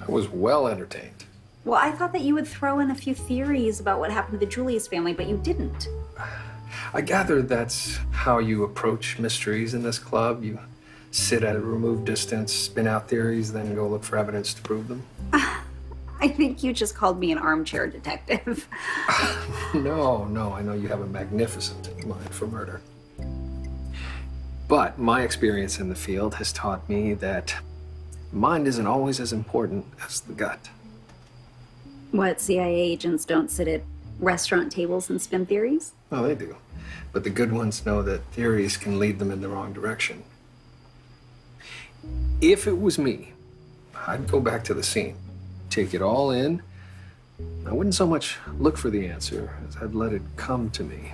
I was well entertained.
Well, I thought that you would throw in a few theories about what happened to the Julius family, but you didn't.
I gather that's how you approach mysteries in this club. You sit at a removed distance, spin out theories, then go look for evidence to prove them.
I think you just called me an armchair detective.
No, I know you have a magnificent mind for murder. But my experience in the field has taught me that mind isn't always as important as the gut.
What, CIA agents don't sit at restaurant tables and spin theories?
Oh, they do. But the good ones know that theories can lead them in the wrong direction. If it was me, I'd go back to the scene, take it all in. I wouldn't so much look for the answer as I'd let it come to me.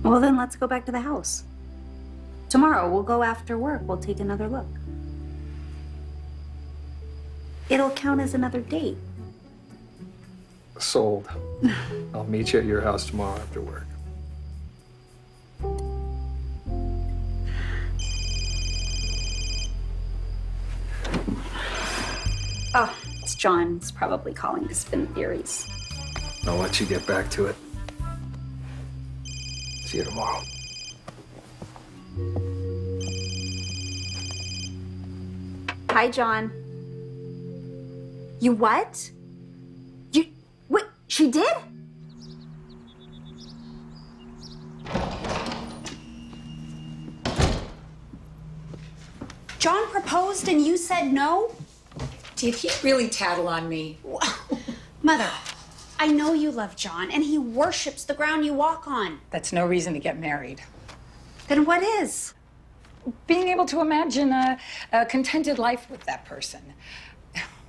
Well, then let's go back to the house. Tomorrow, we'll go after work. We'll take another look. It'll count as another date.
Sold. I'll meet you at your house tomorrow after work.
Oh, it's John. He's probably calling to spin theories.
I'll let you get back to it. See you tomorrow.
Hi, John. You what? What? She did? John proposed and you said no?
Did he really tattle on me?
Mother, I know you love John and he worships the ground you walk on.
That's no reason to get married.
Then what is?
Being able to imagine a contented life with that person.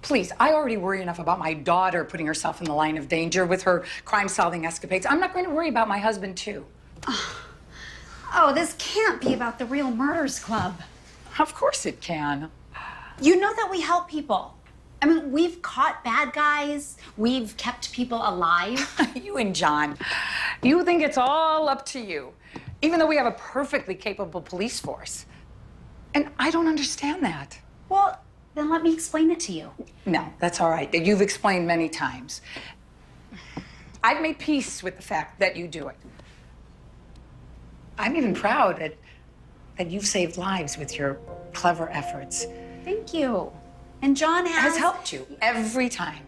Please, I already worry enough about my daughter putting herself in the line of danger with her crime-solving escapades. I'm not going to worry about my husband, too.
Oh, this can't be about the Real Murders Club.
Of course it can.
You know that we help people. I mean, we've caught bad guys. We've kept people alive.
You and John, you think it's all up to you, even though we have a perfectly capable police force. And I don't understand that.
Well, then let me explain it to you.
No, that's all right. You've explained many times. I've made peace with the fact that you do it. I'm even proud that you've saved lives with your clever efforts.
Thank you. And John
has helped you every time.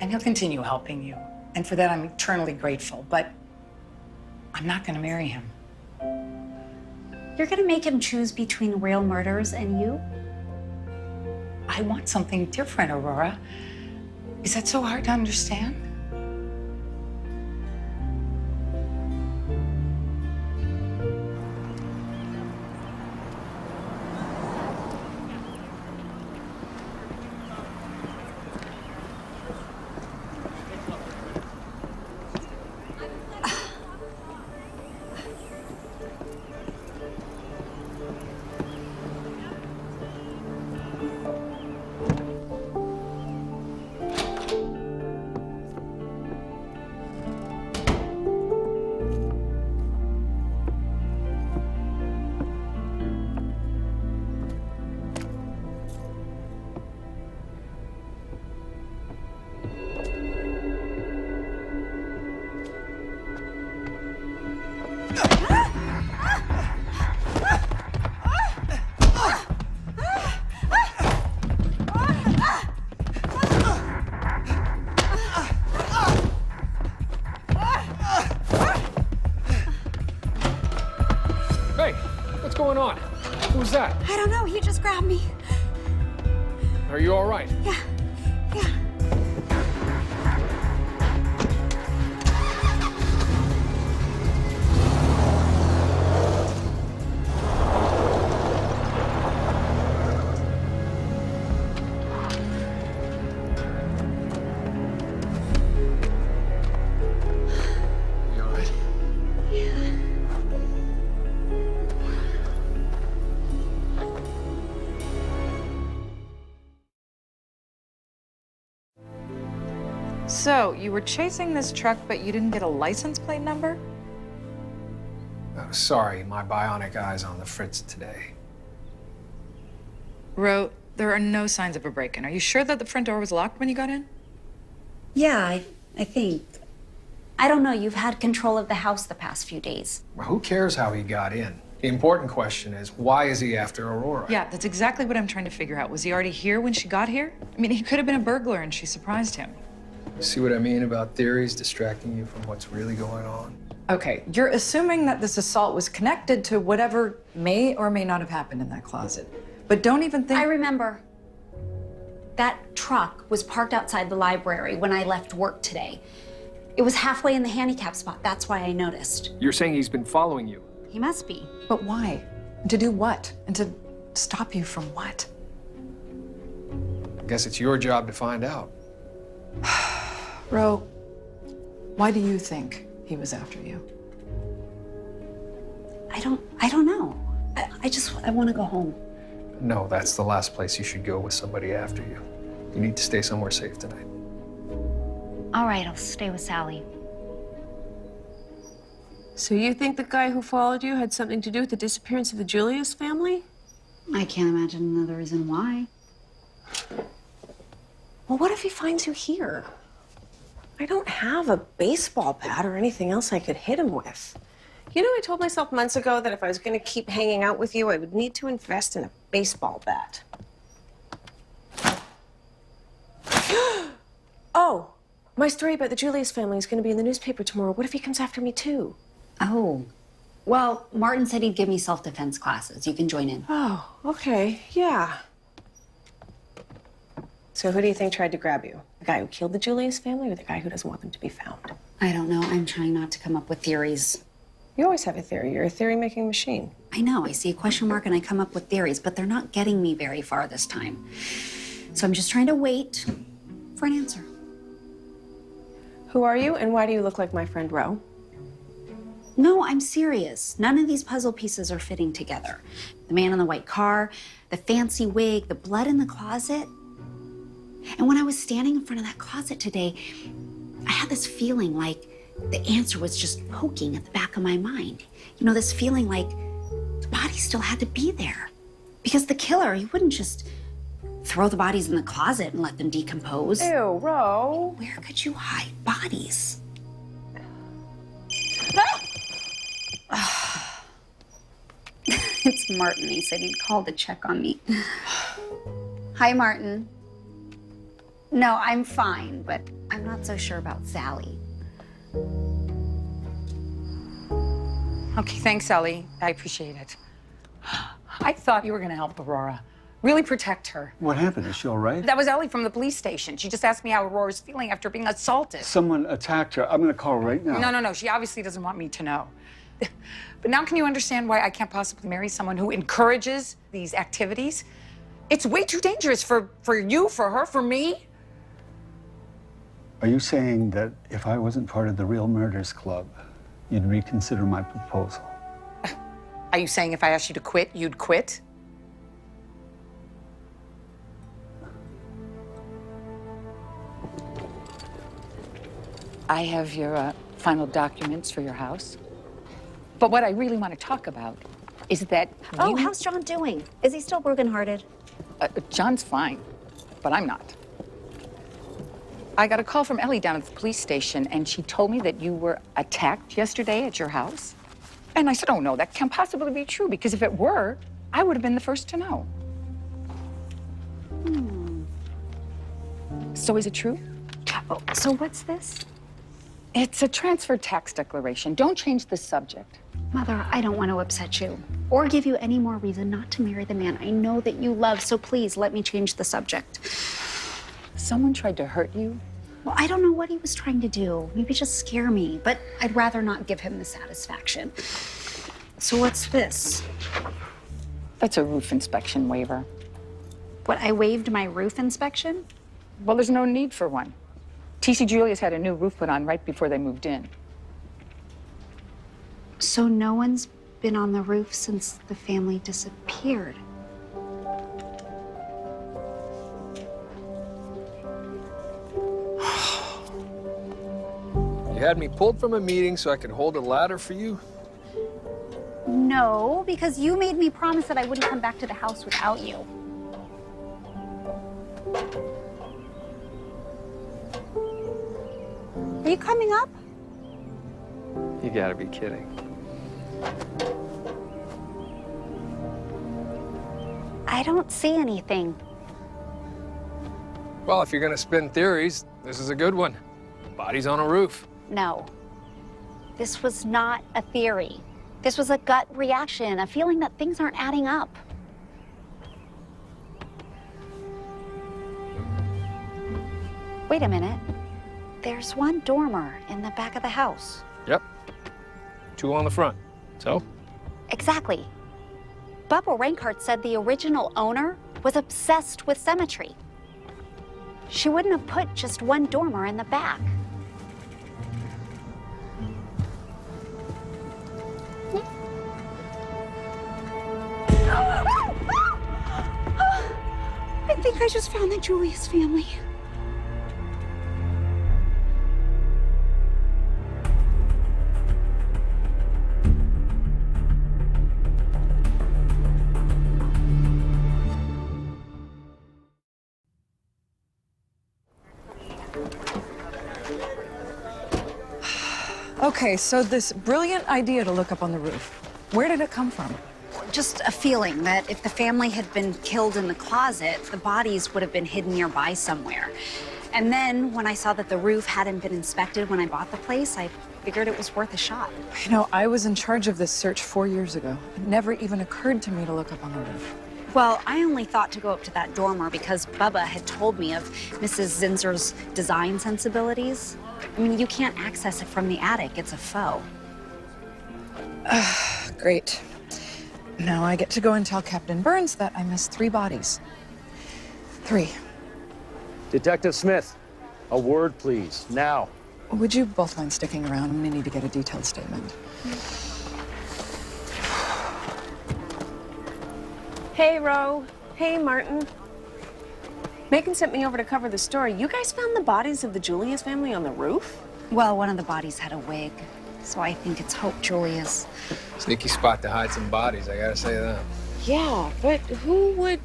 And he'll continue helping you. And for that, I'm eternally grateful. But I'm not going to marry him.
You're going to make him choose between real murders and you?
I want something different, Aurora. Is that so hard to understand?
going on? Who's that?
I don't know. He just grabbed me.
Are you all right?
Yeah. Yeah.
So, you were chasing this truck, but you didn't get a license plate number?
Oh, sorry, my bionic eye's on the fritz today.
Ro, there are no signs of a break-in. Are you sure that the front door was locked when you got in?
Yeah, I think. I don't know. You've had control of the house the past few days.
Well, who cares how he got in? The important question is, why is he after Aurora?
Yeah, that's exactly what I'm trying to figure out. Was he already here when she got here? I mean, he could have been a burglar and she surprised him.
See what I mean about theories distracting you from what's really going on?
Okay, you're assuming that this assault was connected to whatever may or may not have happened in that closet. But don't even think—
I remember. That truck was parked outside the library when I left work today. It was halfway in the handicap spot. That's why I noticed.
You're saying he's been following you?
He must be.
But why? And to do what? And to stop you from what?
I guess it's your job to find out.
Ro, why do you think he was after you?
I don't know. I want to go home.
No, that's the last place you should go with somebody after you. You need to stay somewhere safe tonight.
All right, I'll stay with Sally.
So you think the guy who followed you had something to do with the disappearance of the Julius family?
I can't imagine another reason why.
Well, what if he finds you here? I don't have a baseball bat or anything else I could hit him with. You know, I told myself months ago that if I was going to keep hanging out with you, I would need to invest in a baseball bat. Oh, my story about the Julius family is going to be in the newspaper tomorrow. What if he comes after me, too?
Oh. Well, Martin said he'd give me self-defense classes. You can join in.
Oh, okay. Yeah. So who do you think tried to grab you? The guy who killed the Julius family or the guy who doesn't want them to be found?
I don't know. I'm trying not to come up with theories.
You always have a theory. You're a theory-making machine.
I know. I see a question mark and I come up with theories, but they're not getting me very far this time. So I'm just trying to wait for an answer.
Who are you and why do you look like my friend Ro?
No, I'm serious. None of these puzzle pieces are fitting together. The man in the white car, the fancy wig, the blood in the closet. And when I was standing in front of that closet today, I had this feeling like the answer was just poking at the back of my mind. You know, this feeling like the body still had to be there. Because the killer, he wouldn't just throw the bodies in the closet and let them decompose.
Ew, Ro.
Where could you hide bodies? It's Martin. He said he'd call to check on me. Hi, Martin. No, I'm fine, but I'm not so sure about Sally.
Okay, thanks, Sally. I appreciate it. I thought you were going to help Aurora. Really protect her.
What happened? Is she all right?
That was Ellie from the police station. She just asked me how Aurora's feeling after being assaulted.
Someone attacked her. I'm going to call her right now.
No. She obviously doesn't want me to know. But now can you understand why I can't possibly marry someone who encourages these activities? It's way too dangerous for you, for her, for me.
Are you saying that if I wasn't part of the Real Murders Club, you'd reconsider my proposal?
Are you saying if I asked you to quit, you'd quit? I have your final documents for your house. But what I really want to talk about is that
Oh, how's John doing? Is he still brokenhearted?
John's fine, but I'm not. I got a call from Ellie down at the police station, and she told me that you were attacked yesterday at your house. And I said, oh, no, that can't possibly be true, because if it were, I would have been the first to know. So is it true?
Oh, so what's this?
It's a transfer tax declaration. Don't change the subject.
Mother, I don't want to upset you or give you any more reason not to marry the man I know that you love, so please let me change the subject.
Someone tried to hurt you?
Well, I don't know what he was trying to do. Maybe just scare me, but I'd rather not give him the satisfaction. So what's this?
That's a roof inspection waiver.
What, I waived my roof inspection?
Well, there's no need for one. TC Julius had a new roof put on right before they moved in.
So no one's been on the roof since the family disappeared.
You had me pulled from a meeting so I could hold a ladder for you?
No, because you made me promise that I wouldn't come back to the house without you. Are you coming up?
You gotta be kidding.
I don't see anything.
Well, if you're gonna spin theories, this is a good one. Body's on a roof.
No. This was not a theory. This was a gut reaction, a feeling that things aren't adding up. Wait a minute. There's one dormer in the back of the house.
Yep. 2 on the front. So?
Exactly. Bubba Rankart said the original owner was obsessed with symmetry. She wouldn't have put just one dormer in the back. I think I just found the Julius family.
Okay, so this brilliant idea to look up on the roof, where did it come from?
Just a feeling that if the family had been killed in the closet, the bodies would have been hidden nearby somewhere. And then when I saw that the roof hadn't been inspected when I bought the place, I figured it was worth a shot.
You know, I was in charge of this search 4 years ago. It never even occurred to me to look up on the roof.
Well, I only thought to go up to that dormer because Bubba had told me of Mrs. Zinzer's design sensibilities. I mean, you can't access it from the attic. It's a faux.
Great. Now I get to go and tell Captain Burns that I missed 3 bodies. 3.
Detective Smith, a word, please, now.
Would you both mind sticking around? I'm gonna need to get a detailed statement.
Hey, Ro. Hey, Martin. Megan sent me over to cover the story. You guys found the bodies of the Julius family on the roof?
Well, one of the bodies had a wig, so I think it's Hope Julius.
Sneaky spot to hide some bodies, I gotta say that.
Yeah, but who would...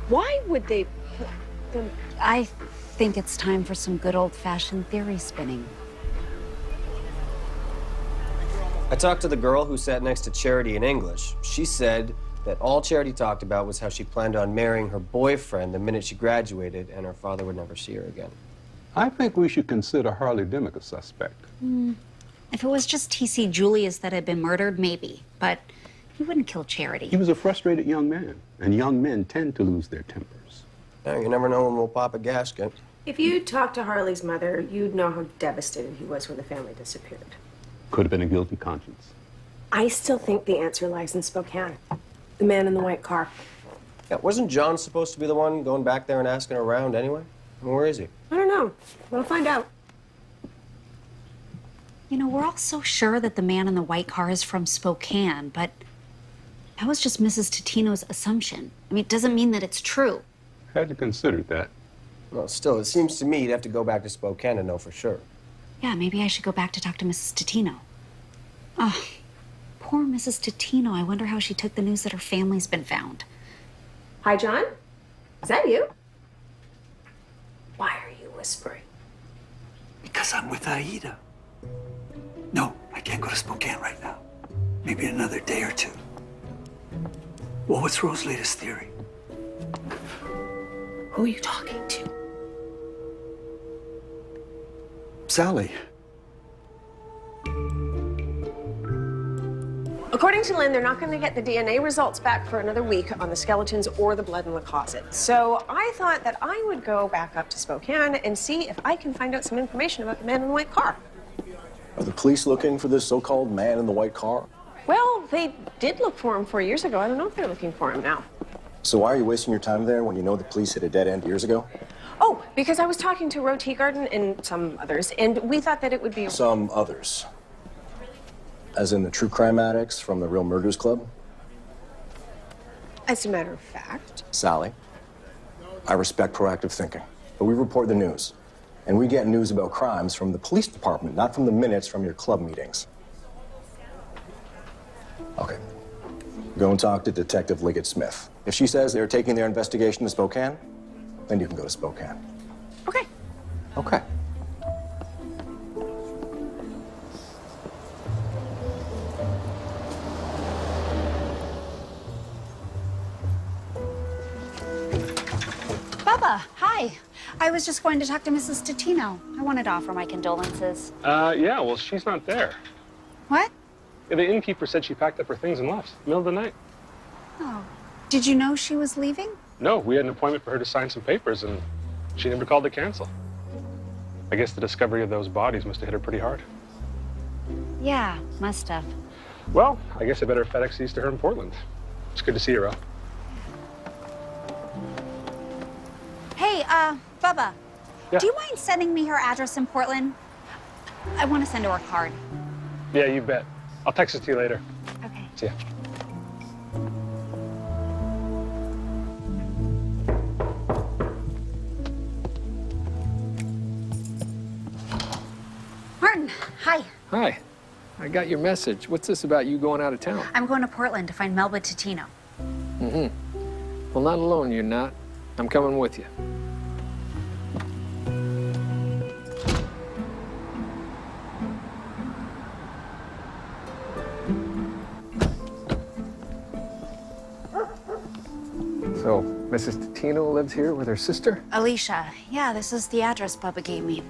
Why would they put them...
I think it's time for some good old-fashioned theory spinning.
I talked to the girl who sat next to Charity in English. She said that all Charity talked about was how she planned on marrying her boyfriend the minute she graduated, and her father would never see her again.
I think we should consider Harley Dimmick a suspect.
If it was just TC Julius that had been murdered, maybe. But he wouldn't kill Charity.
He was a frustrated young man, and young men tend to lose their tempers.
Yeah, you never know when we'll pop a gasket.
If you talked to Harley's mother, you'd know how devastated he was when the family disappeared.
Could have been a guilty conscience.
I still think the answer lies in Spokane. The man in the white car.
Yeah, wasn't John supposed to be the one going back there and asking around anyway? I mean, where is he?
I don't know. We'll find out.
You know, we're all so sure that the man in the white car is from Spokane, but that was just Mrs. Totino's assumption. I mean, it doesn't mean that it's true.
Had to consider that.
Well, still, it seems to me you'd have to go back to Spokane to know for sure.
Yeah, maybe I should go back to talk to Mrs. Totino. Oh, poor Mrs. Totino. I wonder how she took the news that her family's been found.
Hi, John. Is that you? Why are you whispering?
Because I'm with Aida. No, I can't go to Spokane right now. Maybe another day or 2. Well, what's Rose's latest theory?
Who are you talking to?
Sally.
According to Lynn, they're not going to get the DNA results back for another week on the skeletons or the blood in the closet. So I thought that I would go back up to Spokane and see if I can find out some information about the man in the white car.
Are the police looking for this so-called man in the white car?
Well, they did look for him 4 years ago. I don't know if they're looking for him now.
So why are you wasting your time there when you know the police hit a dead end years ago?
Oh, because I was talking to Teagarden and some others, and we thought that it would be...
Some others. As in the true crime addicts from the Real Murders Club?
As a matter of fact.
Sally, I respect proactive thinking, but we report the news. And we get news about crimes from the police department, not from the minutes from your club meetings. Okay. Go and talk to Detective Liggett Smith. If she says they're taking their investigation to Spokane, then you can go to Spokane.
Okay.
Okay.
Bubba, hi. I was just going to talk to Mrs. Totino. I wanted to offer my condolences.
Yeah, well, she's not there.
What?
Yeah, the innkeeper said she packed up her things and left, middle of the night.
Oh, did you know she was leaving?
No, we had an appointment for her to sign some papers, and she never called to cancel. I guess the discovery of those bodies must have hit her pretty hard.
Yeah, must have.
Well, I guess I better FedEx these to her in Portland. It's good to see you, Ro.
Hey, Bubba.
Yeah.
Do you mind sending me her address in Portland? I want to send her a card.
Yeah, you bet. I'll text it to you later.
Okay.
See ya.
Martin, hi.
Hi. I got your message. What's this about you going out of town?
I'm going to Portland to find Melba Totino.
Mm-hmm. Well, not alone, you're not. I'm coming with you. So, Mrs. Totino lives here with her sister?
Alicia. Yeah, this is the address Bubba gave me.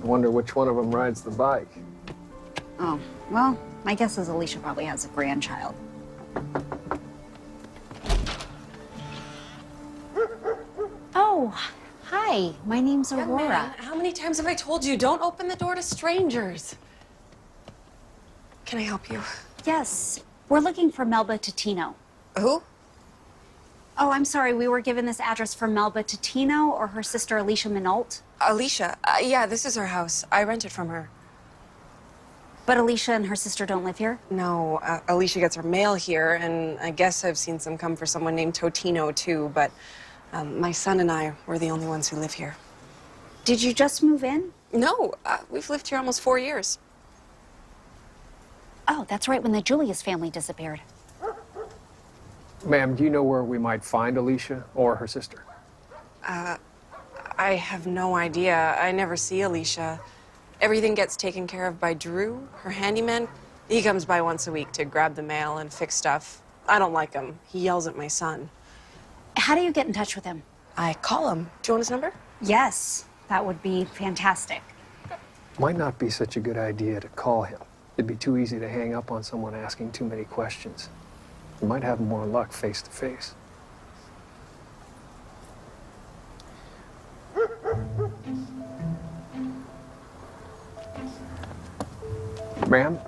I wonder which one of them rides the bike.
Oh, well, my guess is Alicia probably has a grandchild. Oh, hi. My name's Aurora.
Man, how many times have I told you, don't open the door to strangers? Can I help you?
Yes. We're looking for Melba Totino.
Who?
Oh, I'm sorry. We were given this address for Melba Totino or her sister Alicia Minalt.
Alicia? Yeah, this is her house. I rented from her.
But Alicia and her sister don't live here?
No, Alicia gets her mail here, and I guess I've seen some come for someone named Totino, too, but my son and I were the only ones who live here.
Did you just move in?
No, we've lived here almost 4 years.
Oh, that's right, when the Julius family disappeared.
Ma'am, do you know where we might find Alicia or her sister?
I have no idea. I never see Alicia. Everything gets taken care of by Drew, her handyman. He comes by once a week to grab the mail and fix stuff. I don't like him. He yells at my son.
How do you get in touch with him?
I call him. Do you want his number?
Yes, that would be fantastic.
Might not be such a good idea to call him. It'd be too easy to hang up on someone asking too many questions. You might have more luck face to face. Ma'am,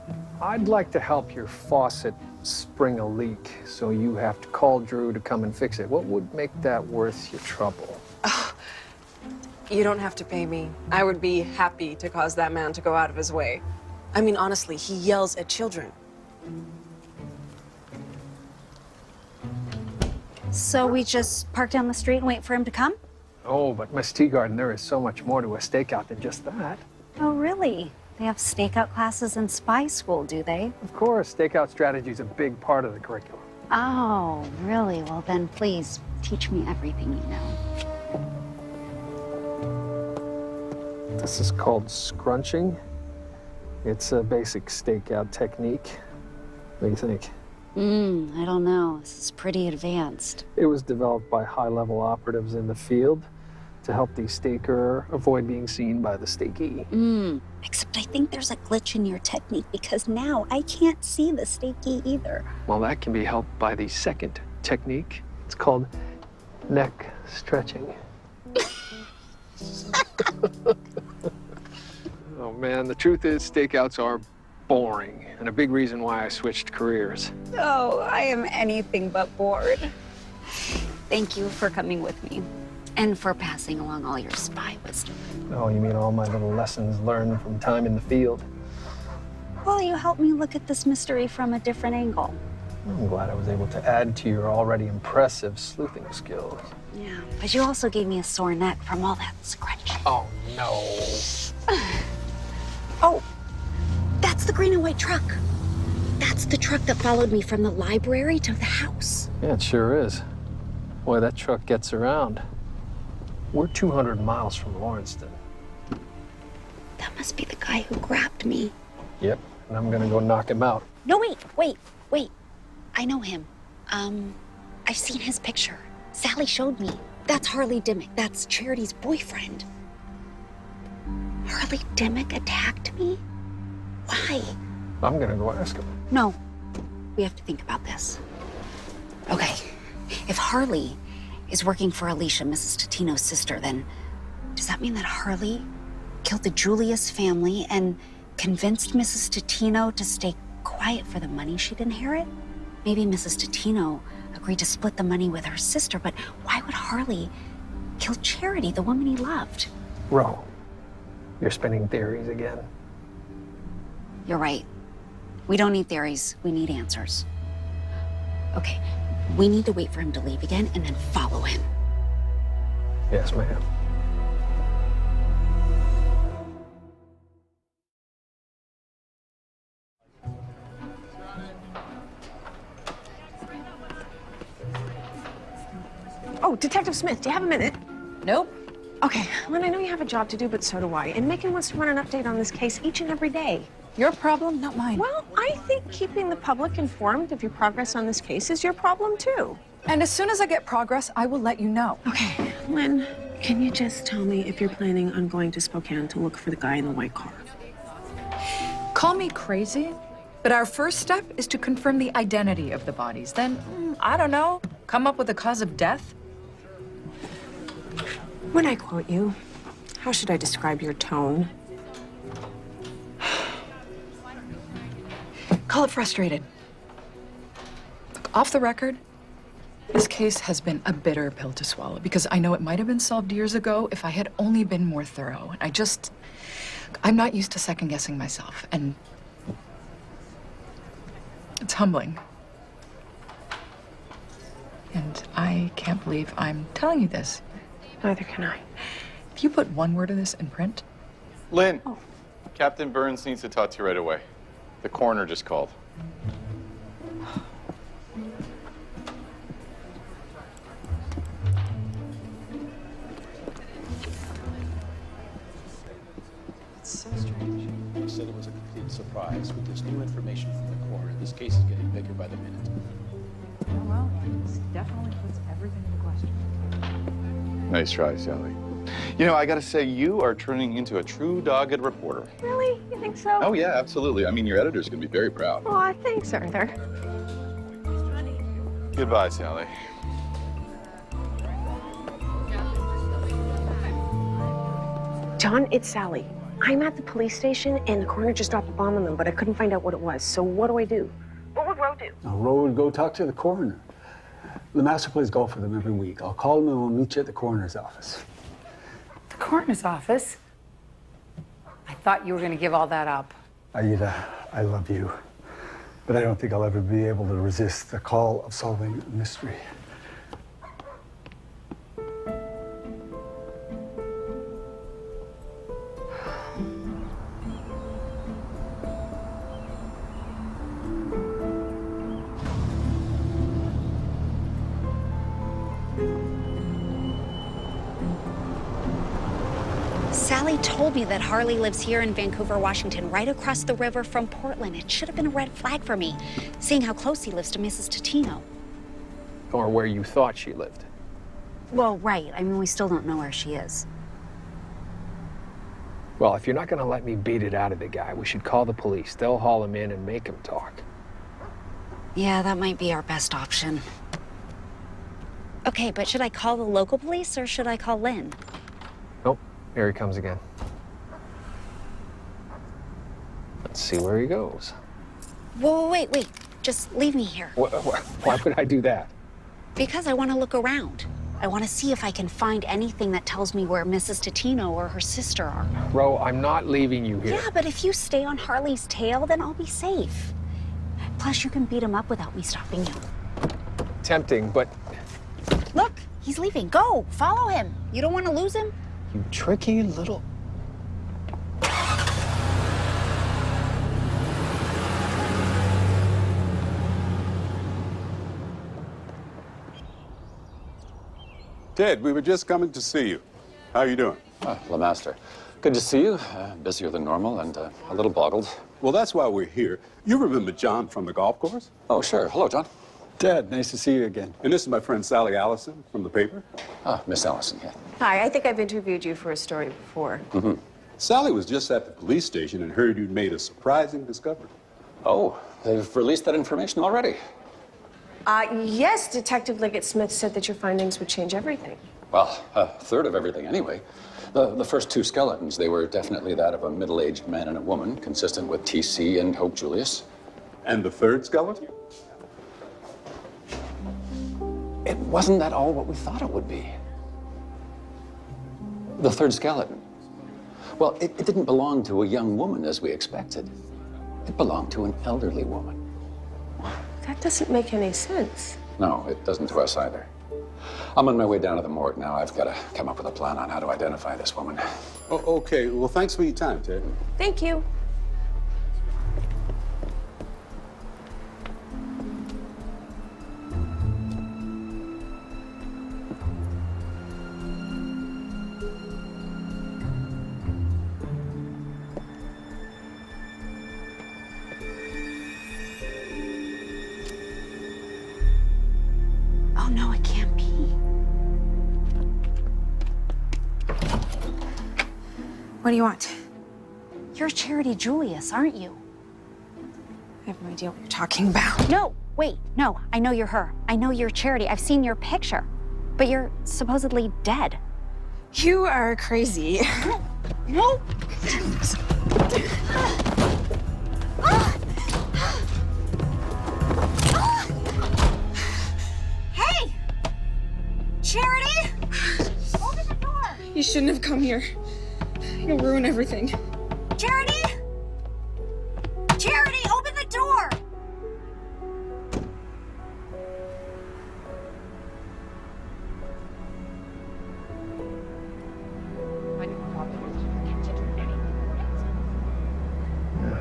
I'd like to help your faucet spring a leak, so you have to call Drew to come and fix it. What would make that worth your trouble?
Oh, you don't have to pay me. I would be happy to cause that man to go out of his way. I mean, honestly, he yells at children.
So we just park down the street and wait for him to come?
Oh, but Miss Teagarden, there is so much more to a stakeout than just that.
Oh, really? They have stakeout classes in spy school, do they?
Of course, stakeout strategy is a big part of the curriculum.
Oh, really? Well, then please teach me everything you know.
This is called scrunching. It's a basic stakeout technique. What do you think?
I don't know. This is pretty advanced.
It was developed by high-level operatives in the field to help the staker avoid being seen by the stakee.
Except I think there's a glitch in your technique because now I can't see the stakee either.
Well, that can be helped by the second technique. It's called neck stretching. Oh man, the truth is stakeouts are boring, and a big reason why I switched careers.
Oh, I am anything but bored. Thank you for coming with me and for passing along all your spy wisdom.
Oh, you mean all my little lessons learned from time in the field?
Well, you helped me look at this mystery from a different angle.
I'm glad I was able to add to your already impressive sleuthing skills.
Yeah, but you also gave me a sore neck from all that scratching.
Oh, no.
Oh, that's the green and white truck. That's the truck that followed me from the library to the house.
Yeah, it sure is. Boy, that truck gets around. We're 200 miles from Lawrencetown.
That must be the guy who grabbed me.
Yep, and I'm gonna go knock him out.
No, wait. I know him. I've seen his picture. Sally showed me. That's Harley Dimmick. That's Charity's boyfriend. Harley Dimmick attacked me? Why?
I'm gonna go ask him.
No, we have to think about this. Okay, if Harley is working for Alicia, Mrs. Totino's sister, then does that mean that Harley killed the Julius family and convinced Mrs. Totino to stay quiet for the money she'd inherit? Maybe Mrs. Totino agreed to split the money with her sister, but why would Harley kill Charity, the woman he loved?
Ro, you're spinning theories again.
You're right. We don't need theories, we need answers. Okay, we need to wait for him to leave again and then follow him.
Yes, ma'am.
Oh, Detective Smith, do you have a minute?
Nope.
Okay, Lynn, I know you have a job to do, but so do I. And Megan wants to run an update on this case each and every day.
Your problem, not mine.
Well, I think keeping the public informed of your progress on this case is your problem, too.
And as soon as I get progress, I will let you know.
Okay, Lynn, can you just tell me if you're planning on going to Spokane to look for the guy in the white car?
Call me crazy, but our first step is to confirm the identity of the bodies. Then, I don't know, come up with a cause of death?
When I quote you, how should I describe your tone?
Call it frustrated. Look, off the record, this case has been a bitter pill to swallow because I know it might have been solved years ago if I had only been more thorough. And I'm not used to second-guessing myself, and it's humbling. And I can't believe I'm telling you this.
Neither can I.
If you put one word of this in print...
Lynn, Captain Burns needs to talk to you right away. The coroner just called.
It's so strange. He said it was a complete surprise. With this new information from the coroner, this case is getting bigger by the minute.
Oh, well, this definitely puts everything into question.
Nice try, Sally. You know, I gotta say, you are turning into a true dogged reporter.
Really? You think so?
Oh, yeah, absolutely. I mean, your editor's gonna be very proud.
Aw, thanks, Arthur.
Goodbye, Sally.
John, it's Sally. I'm at the police station, and the coroner just dropped a bomb on them, but I couldn't find out what it was. So what do I do? What would Ro do?
Now, Ro would go talk to the coroner. The master plays golf with him every week. I'll call him and we'll meet you at the coroner's office.
The coroner's office? I thought you were going to give all that up.
Aida, I love you. But I don't think I'll ever be able to resist the call of solving a mystery.
Sally told me that Harley lives here in Vancouver, Washington, right across the river from Portland. It should have been a red flag for me, seeing how close he lives to Mrs. Totino.
Or where you thought she lived.
Well, right. I mean, we still don't know where she is.
Well, if you're not going to let me beat it out of the guy, we should call the police. They'll haul him in and make him talk.
Yeah, that might be our best option. Okay, but should I call the local police or should I call Lynn?
Nope, here he comes again. Let's see where he goes.
Whoa, wait. Just leave me here.
Why would I do that?
Because I want to look around. I want to see if I can find anything that tells me where Mrs. Tatino or her sister are.
Ro, I'm not leaving you here.
Yeah, but if you stay on Harley's tail, then I'll be safe. Plus, you can beat him up without me stopping you.
Tempting, but...
Look, he's leaving. Go, follow him. You don't want to lose him?
You tricky little...
Ted, we were just coming to see you. How are you doing?
Le Master. Good to see you. Busier than normal and a little boggled.
Well, that's why we're here. You remember John from the golf course?
Oh, sure. Hello, John.
Ted, nice to see you again.
And this is my friend Sally Allison from the paper.
Ah, Miss Allison, yeah.
Hi, I think I've interviewed you for a story before.
Mm-hmm. Sally was just at the police station and heard you'd made a surprising discovery.
Oh, they've released that information already?
Yes, Detective Liggett-Smith said that your findings would change everything.
Well, a third of everything anyway. The first two skeletons, they were definitely that of a middle-aged man and a woman, consistent with TC and Hope Julius.
And the third skeleton?
It wasn't at all what we thought it would be. The third skeleton. Well, it didn't belong to a young woman as we expected. It belonged to an elderly woman.
That doesn't make any sense.
No, it doesn't to us either. I'm on my way down to the morgue now. I've got to come up with a plan on how to identify this woman.
Oh, okay. Well, thanks for your time, Ted.
Thank you.
Oh, no, it can't be. What do you want? You're Charity Julius, aren't you?
I have no idea what you're talking about.
No, wait, no, I know you're her. I know you're Charity. I've seen your picture. But you're supposedly dead.
You are crazy.
No. Hey! Charity! Open the door!
You shouldn't have come here. You'll ruin everything.
Charity! Charity, open the door!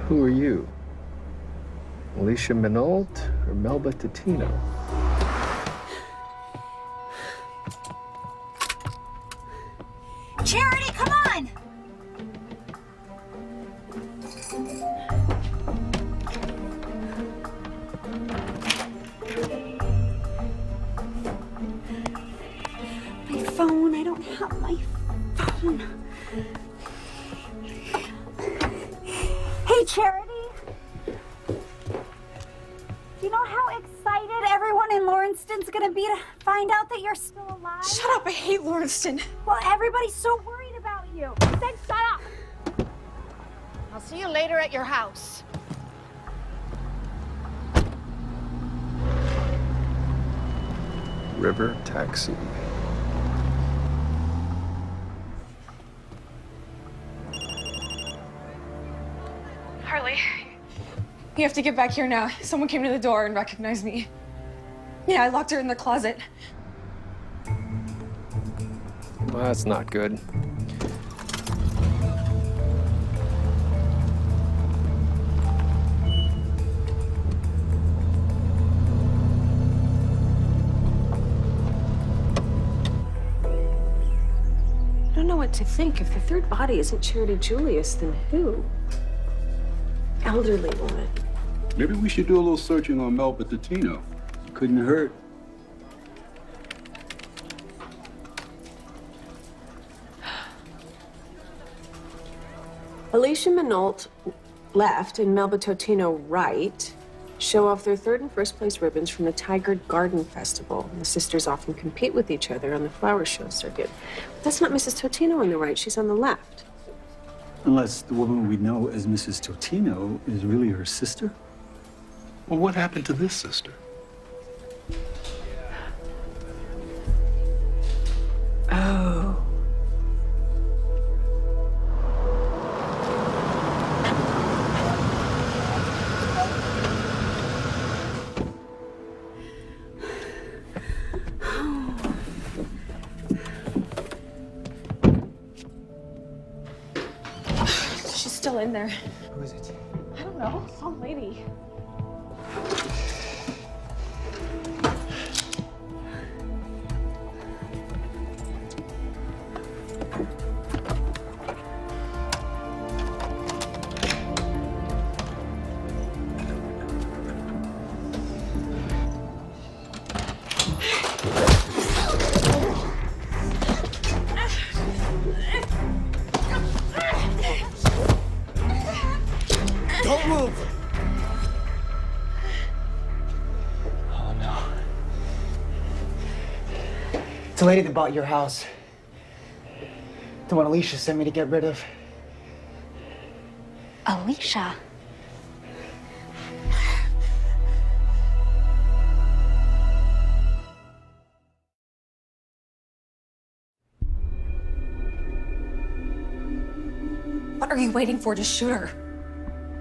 Who are you? Alicia Minolt or Melba Tatino?
Charity, come on! My phone, I don't have my phone. Hey, Charity. You know how excited everyone in Lawrenceston's gonna be to find out that you're still alive?
Shut up, I hate Lawrenceston.
Well, everybody's so worried about you. I said shut up. I'll see you later at your house.
River taxi.
Harley, you have to get back here now. Someone came to the door and recognized me. Yeah, I locked her in the closet.
Well, that's not good.
I don't know what to think. If the third body isn't Charity Julius, then who? Elderly woman.
Maybe we should do a little searching on Melba Tatino. Couldn't hurt.
Alicia Minolt left and Melba Totino right show off their third and first place ribbons from the Teagarden Festival. The sisters often compete with each other on the flower show circuit. But that's not Mrs. Totino on the right, she's on the left.
Unless the woman we know as Mrs. Totino is really her sister?
Well, what happened to this sister?
Oh.
She's still in there.
Who is it?
I don't know, some lady.
Don't move! Oh, no. It's a lady that bought your house. The one Alicia sent me to get rid of.
Alicia?
What are you waiting for to shoot her?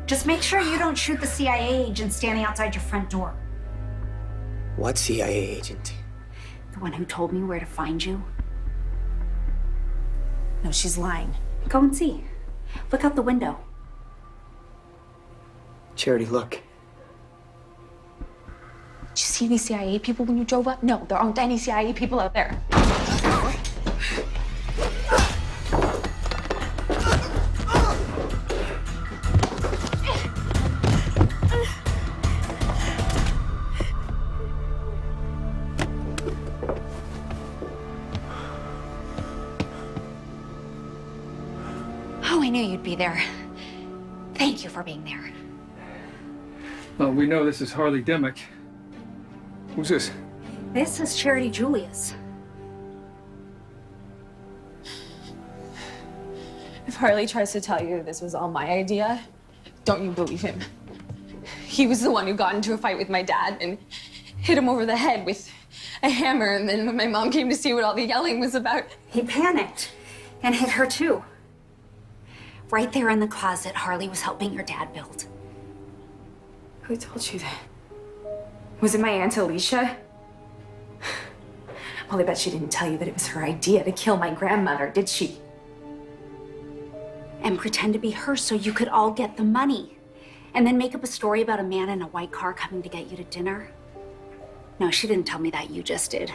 Just make sure you don't shoot the CIA agent standing outside your front door.
What CIA agent?
The one who told me where to find you.
No, she's lying.
Go and see. Look out the window.
Charity, look.
Did you see any CIA people when you drove up? No, there aren't any CIA people out there.
Oh, I knew you'd be there. Thank you for being there.
Well, we know this is Harley Dimmock. Who's this?
This is Charity Julius.
If Harley tries to tell you this was all my idea, don't you believe him. He was the one who got into a fight with my dad and hit him over the head with a hammer, and then when my mom came to see what all the yelling was about...
He panicked and hit her too. Right there in the closet Harley was helping your dad build.
Who told you that? Was it my Aunt Alicia? Well, I bet she didn't tell you that it was her idea to kill my grandmother, did she?
And pretend to be her so you could all get the money. And then make up a story about a man in a white car coming to get you to dinner. No, she didn't tell me that, you just did.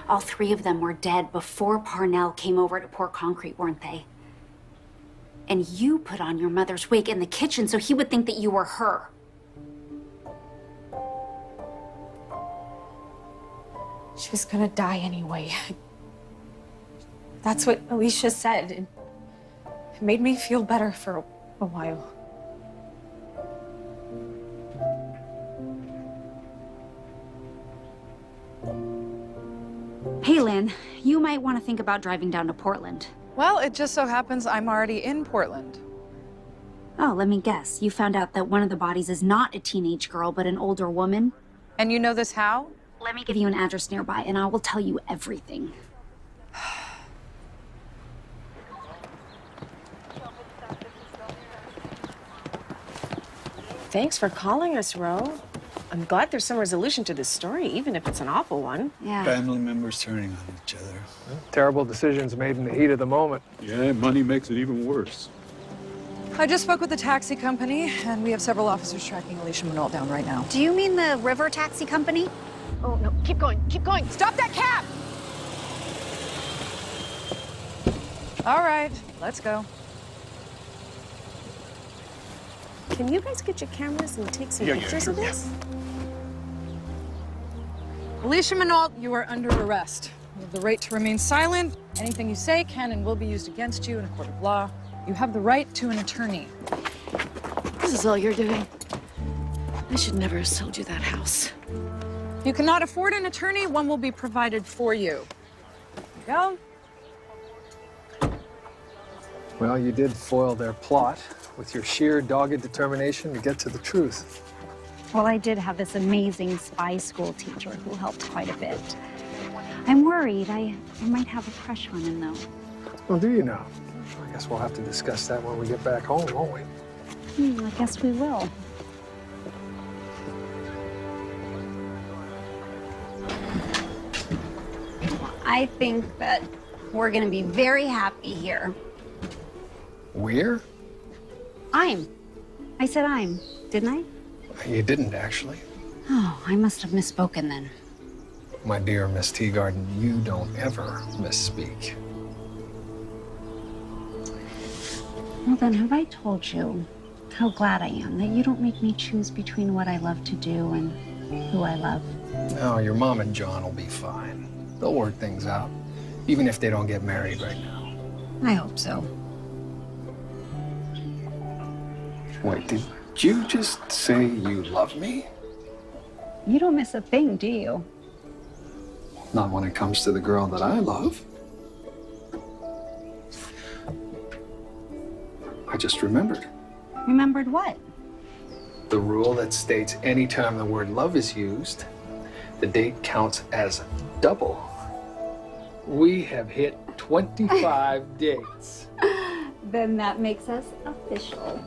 All three of them were dead before Parnell came over to pour concrete, weren't they? And you put on your mother's wig in the kitchen so he would think that you were her.
She was gonna die anyway. That's what Alicia said, and it made me feel better for a while.
Hey, Lynn, you might want to think about driving down to Portland.
Well, it just so happens I'm already in Portland.
Oh, let me guess. You found out that one of the bodies is not a teenage girl, but an older woman?
And you know this how?
Let me give you an address nearby, and I will tell you everything.
Thanks for calling us, Ro. I'm glad there's some resolution to this story, even if it's an awful one.
Yeah.
Family members turning on each other.
Terrible decisions made in the heat of the moment.
Yeah, money makes it even worse.
I just spoke with the taxi company, and we have several officers tracking Alicia Minolt down right now.
Do you mean the River Taxi Company?
Oh, no, keep going, keep going. Stop that cab!
All right, let's go.
Can you guys get your cameras and take some pictures of this?
Alicia Minolt, you are under arrest. You have the right to remain silent. Anything you say can and will be used against you in a court of law. You have the right to an attorney.
This is all you're doing. I should never have sold you that house.
If you cannot afford an attorney, one will be provided for you. Here you go.
Well, you did foil their plot with your sheer dogged determination to get to the truth.
Well, I did have this amazing spy school teacher who helped quite a bit. I'm worried. I might have a crush on him, though.
Well, do you now? I guess we'll have to discuss that when we get back home, won't we?
I guess we will. I think that we're going to be very happy here.
We're?
I said I'm, didn't I?
You didn't, actually.
Oh, I must have misspoken then.
My dear Miss Teagarden, you don't ever misspeak.
Well, then, have I told you how glad I am that you don't make me choose between what I love to do and who I love?
No, your mom and John will be fine. They'll work things out, even if they don't get married right now.
I hope so.
Wait, did you just say you love me?
You don't miss a thing, do you?
Not when it comes to the girl that I love. I just remembered.
Remembered what?
The rule that states anytime the word love is used, the date counts as double. We have hit 25 dates.
Then that makes us official.